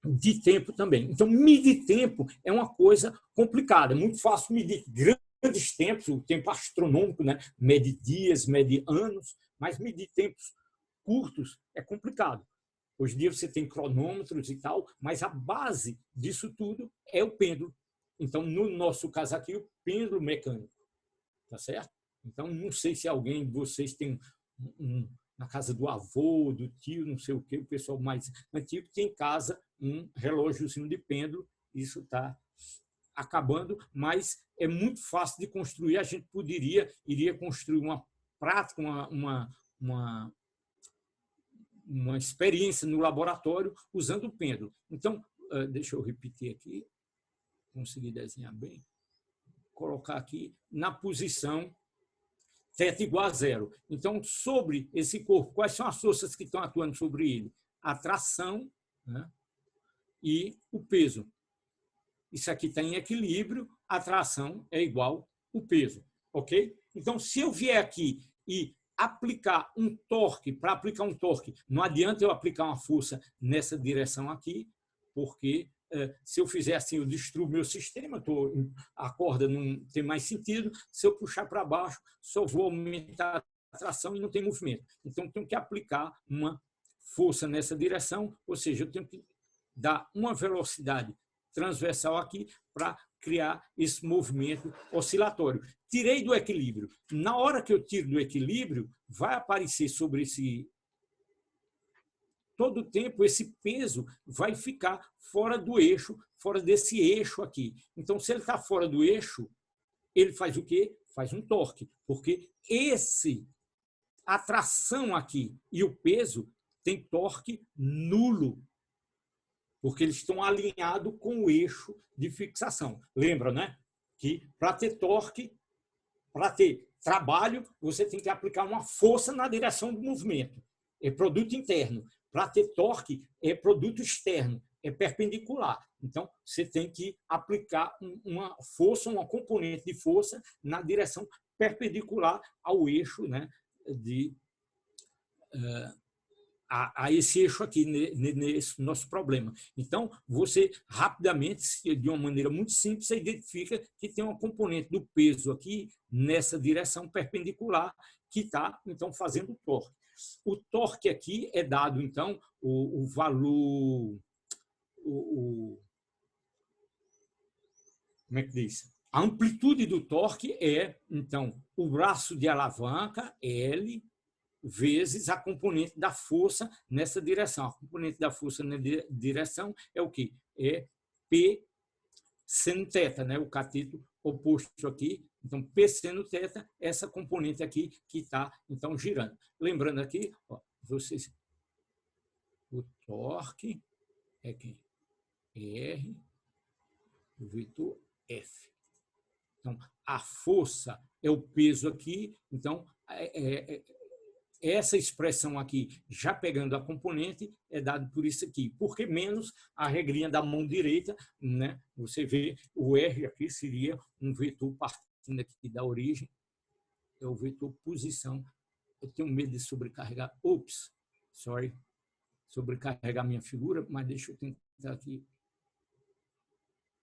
de tempo também. Então, medir tempo é uma coisa complicada, é muito fácil medir grandes tempos, o tempo astronômico, né? Mede dias, mede anos, mas medir tempos curtos é complicado. Hoje em dia você tem cronômetros e tal, mas a base disso tudo é o pêndulo. Então, no nosso caso aqui, o pêndulo mecânico. Tá certo? Então, não sei se alguém de vocês tem na casa do avô, do tio, não sei o quê, o pessoal mais antigo tem em casa um relógiozinho de pêndulo. Isso está acabando, mas é muito fácil de construir. A gente iria construir uma prática, uma experiência no laboratório usando o pêndulo. Então, deixa eu repetir aqui, consegui desenhar bem, colocar aqui na posição θ igual a 0. Então, sobre esse corpo, quais são as forças que estão atuando sobre ele? A tração, né? E o peso. Isso aqui está em equilíbrio, a tração é igual ao peso. Ok? Então, se eu vier aqui e aplicar um torque, para aplicar um torque, não adianta eu aplicar uma força nessa direção aqui, porque se eu fizer assim, eu destruo meu sistema, a corda não tem mais sentido. Se eu puxar para baixo, só vou aumentar a tração e não tem movimento. Então, eu tenho que aplicar uma força nessa direção, ou seja, eu tenho que dar uma velocidade transversal aqui para criar esse movimento oscilatório. Tirei do equilíbrio. Na hora que eu tiro do equilíbrio, vai aparecer sobre esse... Todo o tempo, esse peso vai ficar fora do eixo, fora desse eixo aqui. Então, se ele está fora do eixo, ele faz o quê? Faz um torque, porque a tração aqui e o peso tem torque nulo, porque eles estão alinhados com o eixo de fixação. Lembra, né? Que para ter torque, para ter trabalho, você tem que aplicar uma força na direção do movimento. É produto interno. Para ter torque, é produto externo, é perpendicular. Então, você tem que aplicar uma força, uma componente de força na direção perpendicular ao eixo, né, a esse eixo aqui, nesse nosso problema. Então, você rapidamente, de uma maneira muito simples, você identifica que tem uma componente do peso aqui nessa direção perpendicular que está, então, fazendo o torque. O torque aqui é dado, então, o valor... como é que diz? A amplitude do torque é, então, o braço de alavanca, L, vezes a componente da força nessa direção. A componente da força na direção é o quê? É P seno θ, né? O cateto oposto aqui. Então, P seno θ, essa componente aqui que está, então, girando. Lembrando aqui, ó, o torque é quem? R, o vetor F. Então, a força é o peso aqui. Então, essa expressão aqui, já pegando a componente, é dado por isso aqui. Porque menos a regrinha da mão direita, né? Você vê o R aqui seria um vetor partindo aqui da origem, é o vetor posição. Eu tenho medo de sobrecarregar, sobrecarregar minha figura, mas deixa eu tentar aqui.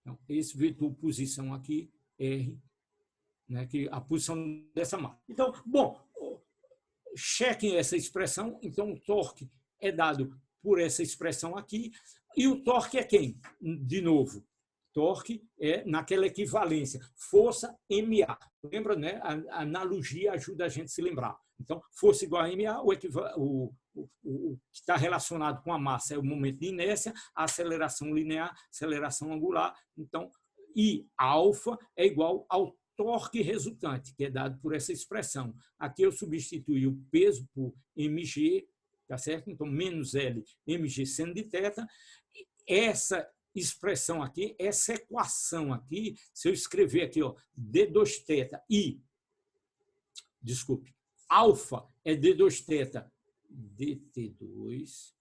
Então, esse vetor posição aqui, R, né, que a posição dessa marca. Então, bom, chequem essa expressão. Então, o torque é dado por essa expressão aqui. E o torque é quem? De novo, torque é naquela equivalência, força MA. Lembra, né? A analogia ajuda a gente a se lembrar. Então, força igual a MA, o que está relacionado com a massa é o momento de inércia, a aceleração linear, aceleração angular. Então, e alfa é igual ao torque resultante, que é dado por essa expressão. Aqui eu substituí o peso por mg, tá certo? Então, menos L, mg seno de θ. Essa expressão aqui, essa equação aqui, se eu escrever aqui, ó, d2θ e, desculpe, alfa é D2θ dt2,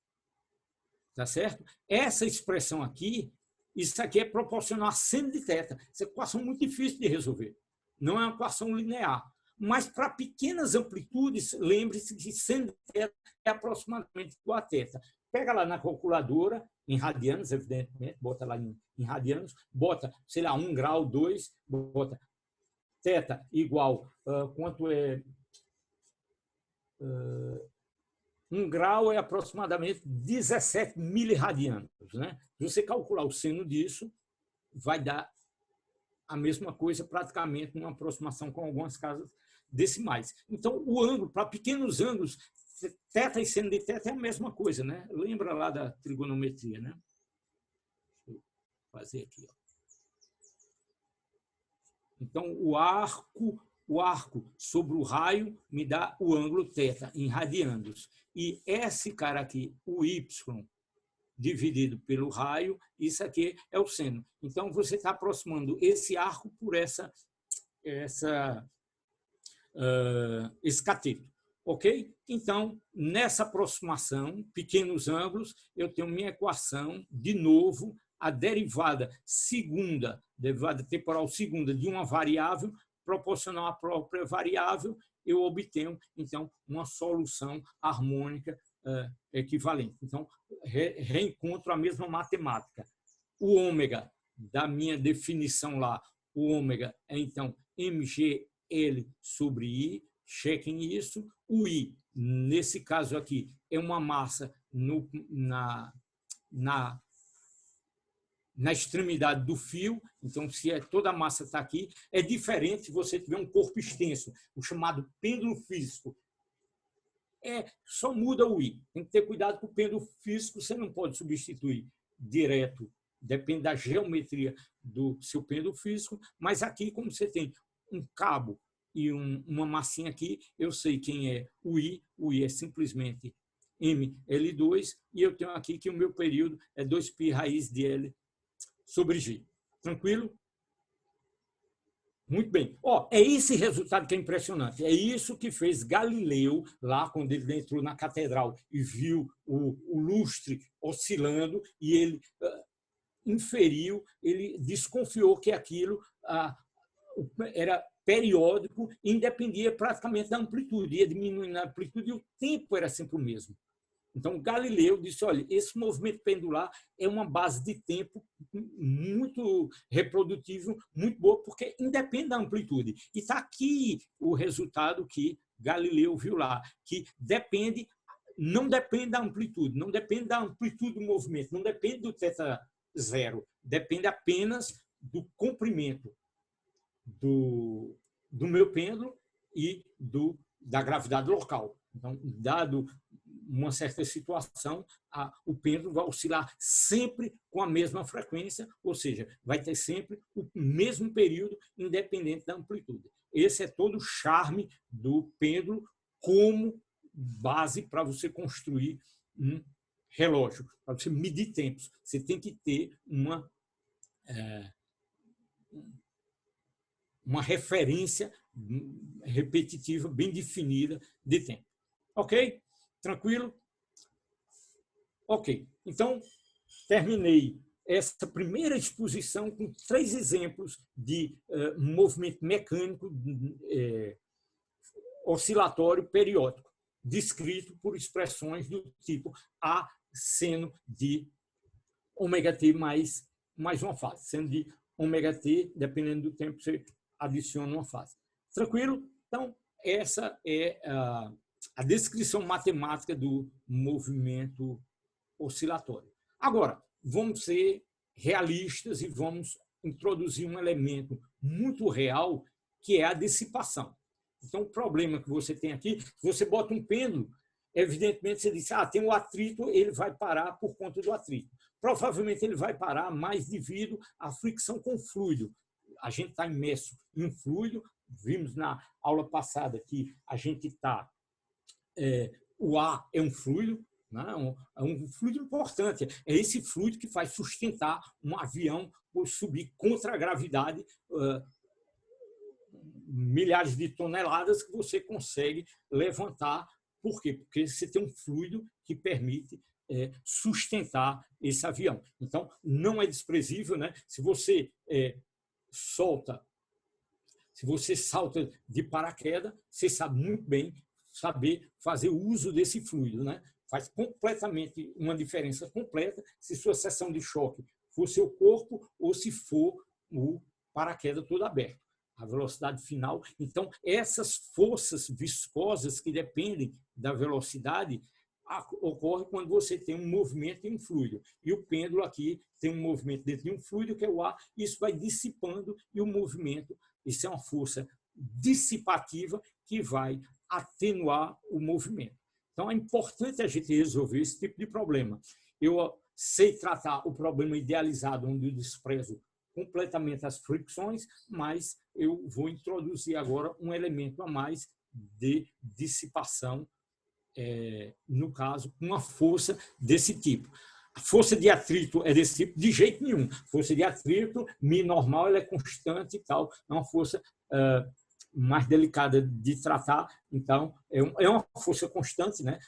tá certo? Essa expressão aqui, isso aqui é proporcional a seno de θ. Essa é uma equação muito difícil de resolver. Não é uma equação linear. Mas, para pequenas amplitudes, lembre-se que seno de θ é aproximadamente igual a θ. Pega lá na calculadora, em radianos, evidentemente, bota lá em radianos, bota, sei lá, 1 grau, 2, bota θ igual, quanto é... 1 grau é aproximadamente 17 miliradianos, né? Se você calcular o seno disso, vai dar a mesma coisa, praticamente, uma aproximação com algumas casas decimais. Então, o ângulo, para pequenos ângulos, θ e seno de θ é a mesma coisa, né? Lembra lá da trigonometria, né? Deixa eu fazer aqui, ó. Então, o arco sobre o raio me dá o ângulo θ em radianos. E esse cara aqui, o y, dividido pelo raio, isso aqui é o seno. Então, você está aproximando esse arco por esse cateto. Ok? Então, nessa aproximação, pequenos ângulos, eu tenho minha equação, de novo, a derivada temporal segunda de uma variável, proporcional à própria variável, eu obtenho, então, uma solução harmônica equivalente. Então, reencontro a mesma matemática. O ômega, da minha definição lá, o ômega é, então, mgl sobre I, chequem isso. O I, nesse caso aqui, é uma massa na extremidade do fio, então, se toda a massa está aqui, é diferente se você tiver um corpo extenso, o chamado pêndulo físico. Só muda o I. Tem que ter cuidado com o pêndulo físico, você não pode substituir direto, depende da geometria do seu pêndulo físico, mas aqui, como você tem um cabo e uma massinha aqui, eu sei quem é o I é simplesmente mL2, e eu tenho aqui que o meu período é 2π raiz de L sobre G. Tranquilo? Muito bem. É esse resultado que é impressionante. É isso que fez Galileu, lá quando ele entrou na catedral e viu o lustre oscilando, e ele inferiu, ele desconfiou que aquilo era periódico e independia praticamente da amplitude, ia diminuindo a amplitude e o tempo era sempre o mesmo. Então, Galileu disse, olha, esse movimento pendular é uma base de tempo muito reprodutível, muito boa, porque independe da amplitude. E está aqui o resultado que Galileu viu lá, que não depende da amplitude, não depende da amplitude do movimento, não depende do θ0, depende apenas do comprimento do meu pêndulo e da gravidade local. Então, dado uma certa situação, o pêndulo vai oscilar sempre com a mesma frequência, ou seja, vai ter sempre o mesmo período, independente da amplitude. Esse é todo o charme do pêndulo como base para você construir um relógio, para você medir tempos. Você tem que ter uma referência repetitiva, bem definida de tempo. Ok? Tranquilo? Ok. Então, terminei essa primeira exposição com 3 exemplos de movimento mecânico oscilatório periódico, descrito por expressões do tipo A seno de ωt mais uma fase. Seno de ωt, dependendo do tempo, você adiciona uma fase. Tranquilo? Então, essa é a descrição matemática do movimento oscilatório. Agora, vamos ser realistas e vamos introduzir um elemento muito real, que é a dissipação. Então, o problema que você tem aqui, você bota um pêndulo, evidentemente você diz, tem um atrito, ele vai parar por conta do atrito. Provavelmente ele vai parar mais devido à fricção com o fluido. A gente está imerso em um fluido, vimos na aula passada que a gente está... o ar é um fluido, né? É um fluido importante. É esse fluido que faz sustentar um avião por subir contra a gravidade milhares de toneladas que você consegue levantar. Por quê? Porque você tem um fluido que permite sustentar esse avião. Então, não é desprezível, né? Se você salta de paraquedas, você sabe muito bem saber fazer uso desse fluido, né? Faz completamente uma diferença completa se sua seção de choque for seu corpo ou se for o paraquedas todo aberto. A velocidade final. Então, essas forças viscosas que dependem da velocidade ocorrem quando você tem um movimento em um fluido. E o pêndulo aqui tem um movimento dentro de um fluido, que é o ar, isso vai dissipando e o movimento, isso é uma força dissipativa que vai atenuar o movimento. Então, é importante a gente resolver esse tipo de problema. Eu sei tratar o problema idealizado, onde eu desprezo completamente as fricções, mas eu vou introduzir agora um elemento a mais de dissipação, no caso, uma força desse tipo. A força de atrito é desse tipo? De jeito nenhum. Força de atrito, Mi normal, ela é constante e tal, é uma força mais delicada de tratar, então é uma força constante, né?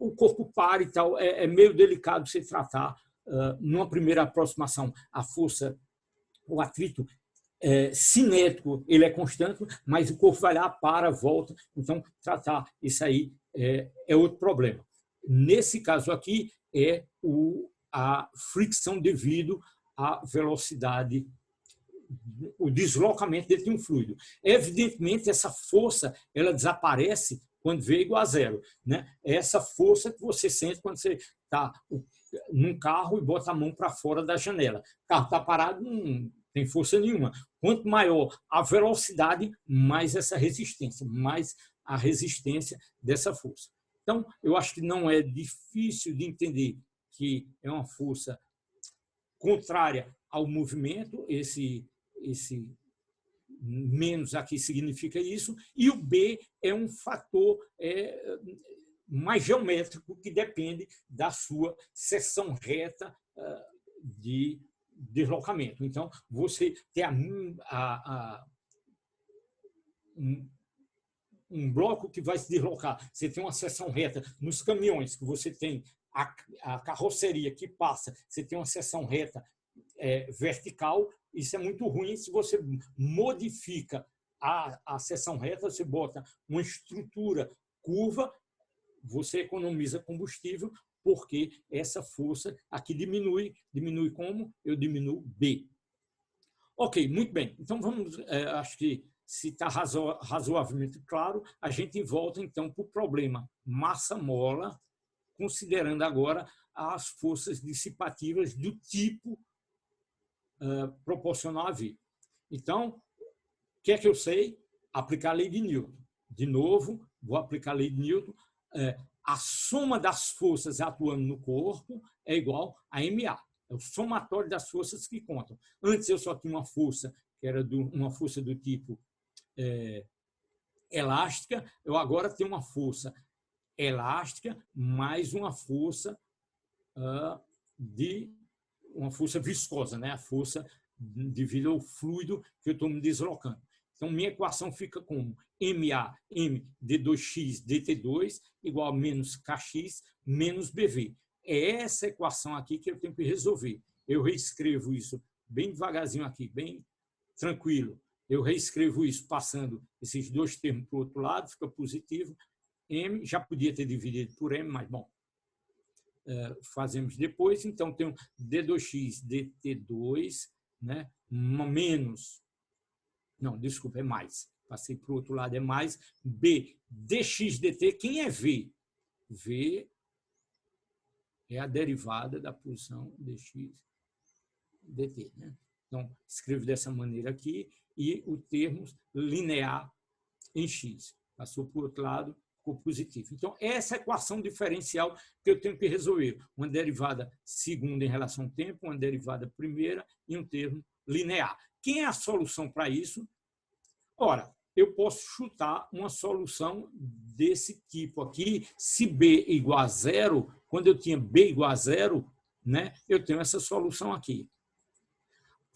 O corpo para e tal, é meio delicado se tratar. Numa primeira aproximação, a força, o atrito cinético, ele é constante, mas o corpo vai lá, para, volta, então tratar isso aí é outro problema. Nesse caso aqui, a fricção devido à velocidade, o deslocamento dentro de um fluido. Evidentemente, essa força ela desaparece quando V é igual a zero, né? É essa força que você sente quando você está num carro e bota a mão para fora da janela. O carro está parado, não tem força nenhuma. Quanto maior a velocidade, mais essa resistência, mais a resistência dessa força. Então, eu acho que não é difícil de entender que é uma força contrária ao movimento, esse menos aqui significa isso, e o B é um fator mais geométrico que depende da sua seção reta de deslocamento. Então, você tem um bloco que vai se deslocar. Você tem uma seção reta nos caminhões, que você tem a carroceria que passa, você tem uma seção reta vertical. Isso é muito ruim se você modifica a seção reta, você bota uma estrutura curva, você economiza combustível, porque essa força aqui diminui. Diminui como? Eu diminuo B. Ok, muito bem. Então, vamos, acho que se está razoavelmente claro, a gente volta então para o problema massa-mola, considerando agora as forças dissipativas do tipo proporcional a V. Então, o que é que eu sei? Aplicar a lei de Newton. De novo, vou aplicar a lei de Newton. A soma das forças atuando no corpo é igual a MA. É o somatório das forças que contam. Antes eu só tinha uma força, que era uma força do tipo elástica. Eu agora tenho uma força elástica mais uma força uma força viscosa, né? A força devido ao fluido que eu estou me deslocando. Então, minha equação fica como MA, M, D2x, DT2, igual a menos KX, menos BV. É essa equação aqui que eu tenho que resolver. Eu reescrevo isso bem devagarzinho aqui, bem tranquilo. Eu reescrevo isso passando esses dois termos para o outro lado, fica positivo. M, já podia ter dividido por M, mas, bom, fazemos depois. Então, tem D2x, DT2, né? Menos... Não, desculpa, é mais. Passei para o outro lado, é mais. B, dx, dt. Quem é V? V é a derivada da posição dx, dt. Né? Então, escrevo dessa maneira aqui e o termo linear em x. Passou para o outro lado, ficou positivo. Então, essa é a equação diferencial que eu tenho que resolver. Uma derivada segunda em relação ao tempo, uma derivada primeira e um termo linear. Quem é a solução para isso? Ora, eu posso chutar uma solução desse tipo aqui. Se B igual a zero, quando eu tinha B igual a zero, né, eu tenho essa solução aqui.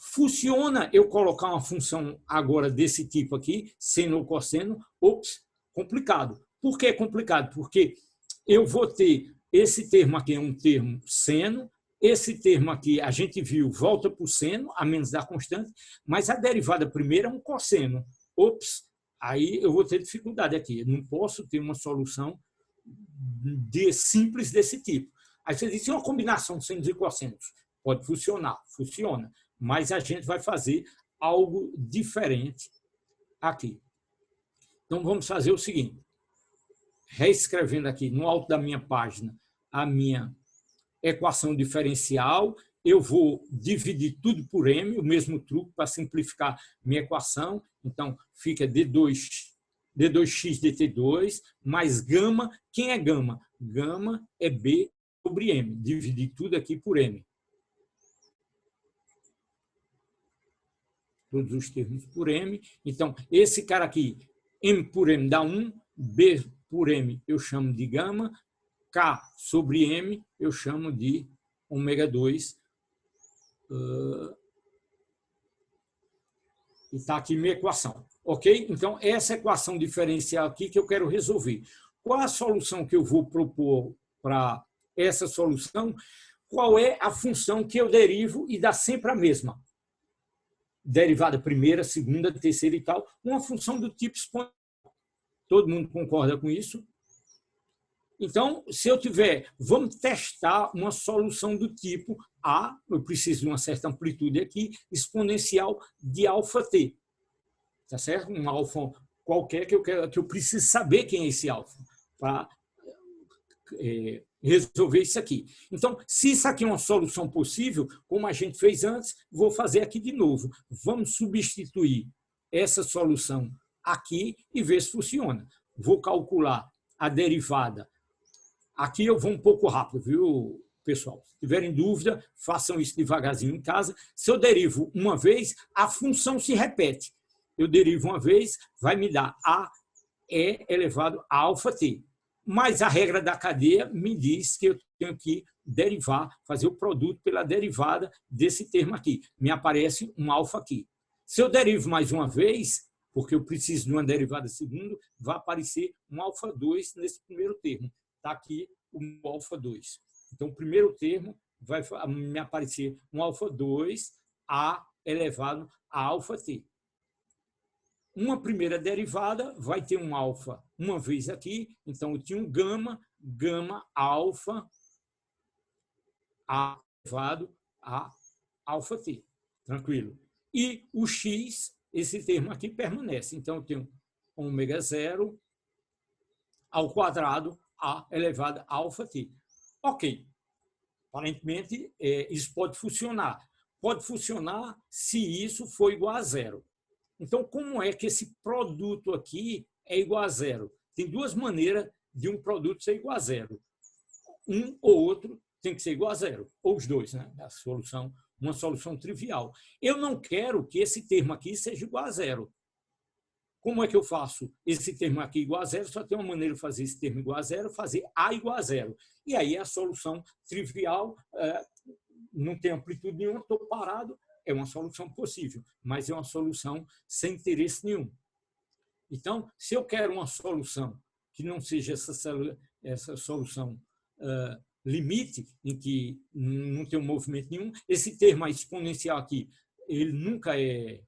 Funciona eu colocar uma função agora desse tipo aqui, seno ou cosseno? Ops, complicado. Por que é complicado? Porque eu vou ter esse termo aqui é um termo seno, esse termo aqui a gente viu volta para o seno, a menos da constante, mas a derivada primeira é um cosseno. Ops, aí eu vou ter dificuldade aqui. Eu não posso ter uma solução simples desse tipo. Aí você diz, uma combinação de senos e cossenos. Pode funcionar, funciona. Mas a gente vai fazer algo diferente aqui. Então, vamos fazer o seguinte. Reescrevendo aqui no alto da minha página a minha equação diferencial, eu vou dividir tudo por m, o mesmo truque para simplificar minha equação. Então, fica d2x dt2 mais gama. Quem é gama? Gama é b sobre m. Dividir tudo aqui por m. Todos os termos por m. Então, esse cara aqui, m por m dá 1, b por m eu chamo de gama, k sobre m eu chamo de ômega 2. E está aqui minha equação. Ok? Então, essa equação diferencial aqui que eu quero resolver. Qual a solução que eu vou propor para essa solução? Qual é a função que eu derivo e dá sempre a mesma? Derivada primeira, segunda, terceira e tal. Uma função do tipo exponencial. Todo mundo concorda com isso? Então, se eu tiver, vamos testar uma solução do tipo A, eu preciso de uma certa amplitude aqui, exponencial de alfa t. Tá certo? Um alfa qualquer que eu preciso saber quem é esse alfa para resolver isso aqui. Então, se isso aqui é uma solução possível, como a gente fez antes, vou fazer aqui de novo. Vamos substituir essa solução aqui e ver se funciona. Vou calcular a derivada. Aqui eu vou um pouco rápido, viu, pessoal? Se tiverem dúvida, façam isso devagarzinho em casa. Se eu derivo uma vez, a função se repete. Eu derivo uma vez, vai me dar A é elevado a alfa t. Mas a regra da cadeia me diz que eu tenho que derivar, fazer o produto pela derivada desse termo aqui. Me aparece um alfa aqui. Se eu derivo mais uma vez, porque eu preciso de uma derivada segunda, vai aparecer um alfa 2 nesse primeiro termo. Está aqui o alfa 2. Então, o primeiro termo vai me aparecer um alfa 2 A elevado a alfa t. Uma primeira derivada vai ter um alfa uma vez aqui, então eu tinha um gama, gama alfa A elevado a alfa t. Tranquilo. E o x, esse termo aqui permanece. Então, eu tenho ômega 0 ao quadrado A elevado a alfa t. Ok. Aparentemente, isso pode funcionar. Pode funcionar se isso for igual a zero. Então, como é que esse produto aqui é igual a zero? Tem duas maneiras de um produto ser igual a zero. Um ou outro tem que ser igual a zero, ou os dois, né? A solução, uma solução trivial. Eu não quero que esse termo aqui seja igual a zero. Como é que eu faço esse termo aqui igual a zero? Só tem uma maneira de fazer esse termo igual a zero, fazer A igual a zero. E aí a solução trivial, não tem amplitude nenhuma, estou parado, é uma solução possível, mas é uma solução sem interesse nenhum. Então, se eu quero uma solução que não seja essa solução limite, em que não tem um movimento nenhum, esse termo exponencial aqui, ele nunca é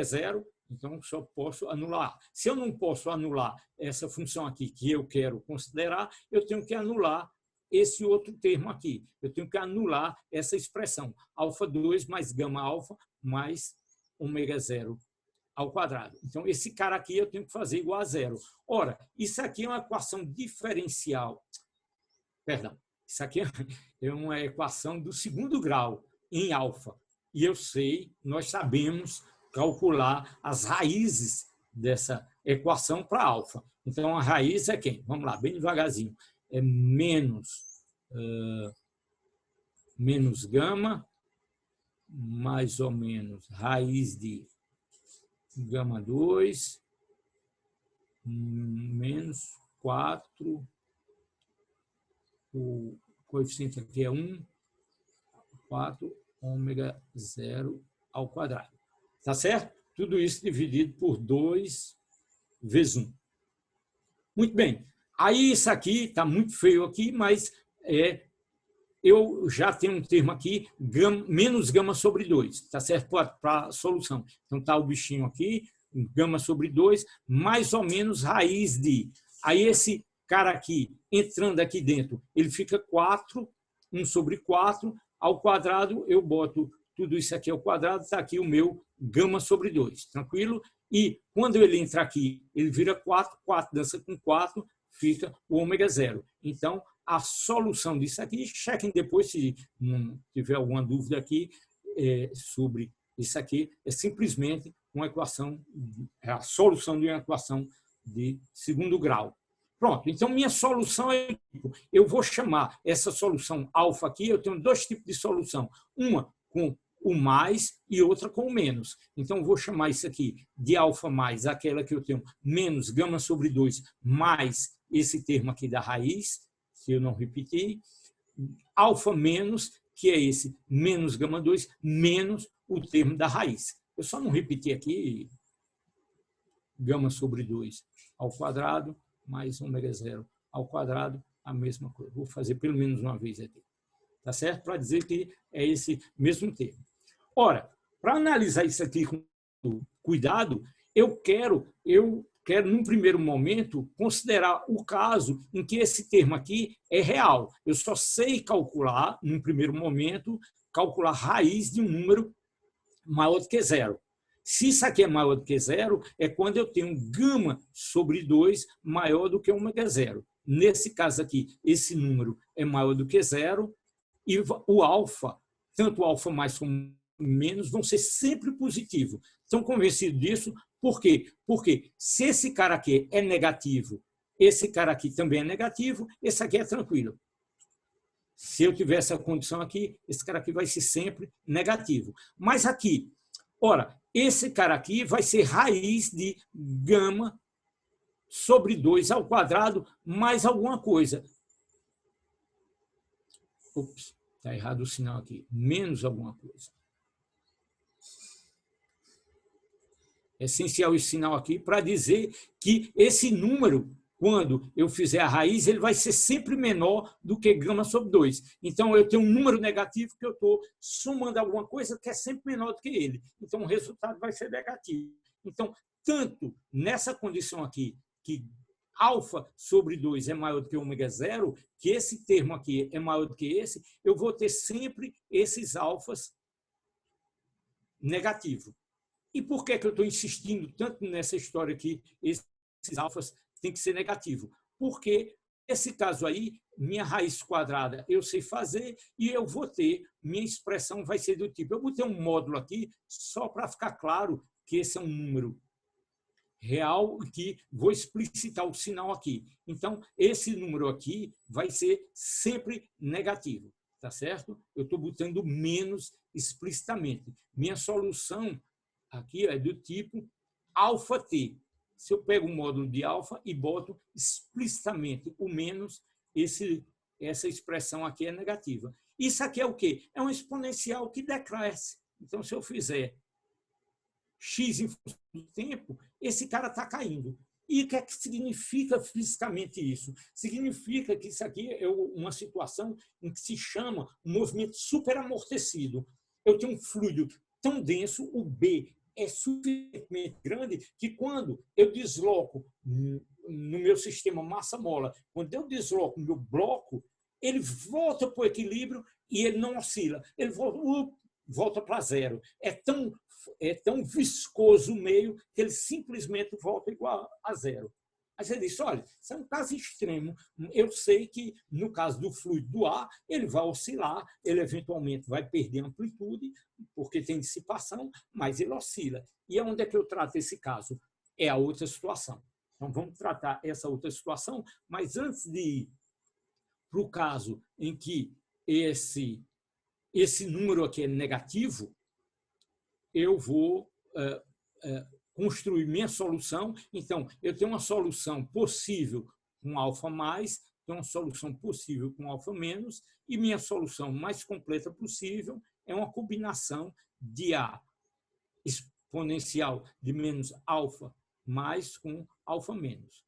zero, então só posso anular. Se eu não posso anular essa função aqui que eu quero considerar, eu tenho que anular esse outro termo aqui. Eu tenho que anular essa expressão, alfa 2 mais gama alfa mais ômega 0 ao quadrado. Então, esse cara aqui eu tenho que fazer igual a zero. Ora, isso aqui é uma equação diferencial. Perdão, isso aqui é uma equação do segundo grau em alfa. E eu sei, nós sabemos calcular as raízes dessa equação para alfa. Então, a raiz é quem? Vamos lá, bem devagarzinho. É menos gama, mais ou menos raiz de gama 2, menos 4, o coeficiente aqui é 1, 4, ômega zero ao quadrado. Tá certo? Tudo isso dividido por 2 vezes 1. Muito bem. Aí isso aqui está muito feio aqui, mas eu já tenho um termo aqui, menos gama sobre 2, tá certo? Para a solução. Então está o bichinho aqui, gama sobre 2, mais ou menos raiz de. Aí esse cara aqui, entrando aqui dentro, ele fica 4, 1 sobre 4, ao quadrado eu boto tudo isso aqui ao quadrado, está aqui o meu gama sobre 2, tranquilo? E quando ele entra aqui, ele vira 4, 4 dança com 4, fica o ômega zero. Então, a solução disso aqui, chequem depois se não tiver alguma dúvida aqui sobre isso aqui, é simplesmente uma equação, a solução de uma equação de segundo grau. Pronto, então minha solução eu vou chamar essa solução alfa aqui, eu tenho 2 tipos de solução, uma com o mais e outra com o menos. Então, eu vou chamar isso aqui de alfa mais, aquela que eu tenho menos gama sobre 2, mais esse termo aqui da raiz, se eu não repetir, alfa menos, que é esse menos gama 2, menos o termo da raiz. Eu só não repeti aqui gama sobre 2 ao quadrado, mais ômega zero ao quadrado, a mesma coisa. Vou fazer pelo menos uma vez aqui. Tá certo? Para dizer que é esse mesmo termo. Ora, para analisar isso aqui com cuidado, eu quero, num primeiro momento, considerar o caso em que esse termo aqui é real. Eu só sei calcular, num primeiro momento, calcular a raiz de um número maior do que zero. Se isso aqui é maior do que zero, é quando eu tenho gama sobre 2 maior do que ômega zero. Nesse caso aqui, esse número é maior do que zero e o alfa, tanto o alfa mais como menos, vão ser sempre positivos. Estão convencidos disso? Por quê? Porque se esse cara aqui é negativo, esse cara aqui também é negativo, esse aqui é tranquilo. Se eu tiver essa condição aqui, esse cara aqui vai ser sempre negativo. Mas aqui, ora, esse cara aqui vai ser raiz de gama sobre 2 ao quadrado mais alguma coisa. Ups, está errado o sinal aqui. Menos alguma coisa. É essencial esse sinal aqui para dizer que esse número, quando eu fizer a raiz, ele vai ser sempre menor do que gama sobre 2. Então, eu tenho um número negativo que eu estou somando alguma coisa que é sempre menor do que ele. Então, o resultado vai ser negativo. Então, tanto nessa condição aqui, que alfa sobre 2 é maior do que ômega zero, que esse termo aqui é maior do que esse, eu vou ter sempre esses alfas negativos. E por que eu estou insistindo tanto nessa história aqui, esses alfas têm que ser negativos? Porque, nesse caso aí, minha raiz quadrada eu sei fazer e eu vou ter, minha expressão vai ser do tipo. Eu botei um módulo aqui só para ficar claro que esse é um número real que vou explicitar o sinal aqui. Então, esse número aqui vai ser sempre negativo, tá certo? Eu estou botando menos explicitamente. Minha solução aqui é do tipo alfa-t. Se eu pego um módulo de alfa e boto explicitamente o menos, essa expressão aqui é negativa. Isso aqui é o quê? É um exponencial que decresce. Então, se eu fizer x em função do tempo, esse cara está caindo. E o que é que significa fisicamente isso? Significa que isso aqui é uma situação em que se chama um movimento superamortecido. Eu tenho um fluido tão denso, o B é suficientemente grande que quando eu desloco no meu sistema massa-mola, quando eu desloco o meu bloco, ele volta para o equilíbrio e ele não oscila. Ele volta para zero. É tão viscoso o meio que ele simplesmente volta igual a zero. Aí você diz, olha, isso é um caso extremo. Eu sei que, no caso do fluido do ar, ele vai oscilar, ele eventualmente vai perder amplitude, porque tem dissipação, mas ele oscila. E onde é que eu trato esse caso? É a outra situação. Então, vamos tratar essa outra situação, mas antes de ir para o caso em que esse número aqui é negativo, eu vou construir minha solução. Então, eu tenho uma solução possível com alfa mais, tenho uma solução possível com alfa menos, e minha solução mais completa possível é uma combinação de A exponencial de menos alfa mais com alfa menos.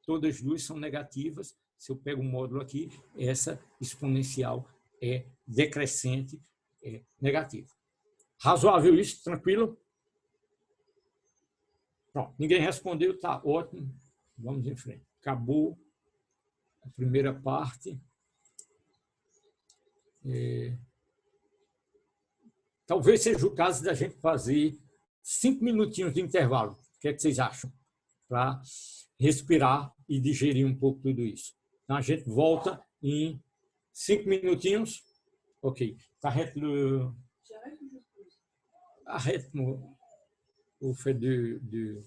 Todas as duas são negativas. Se eu pego um módulo aqui, essa exponencial é decrescente, é negativa. Razoável isso? Tranquilo? Pronto, ninguém respondeu, está ótimo. Vamos em frente. Acabou a primeira parte. Talvez seja o caso da gente fazer 5 minutinhos de intervalo. O que é que vocês acham? Para respirar e digerir um pouco tudo isso. Então, a gente volta em 5 minutinhos. Ok. Arrête le fait de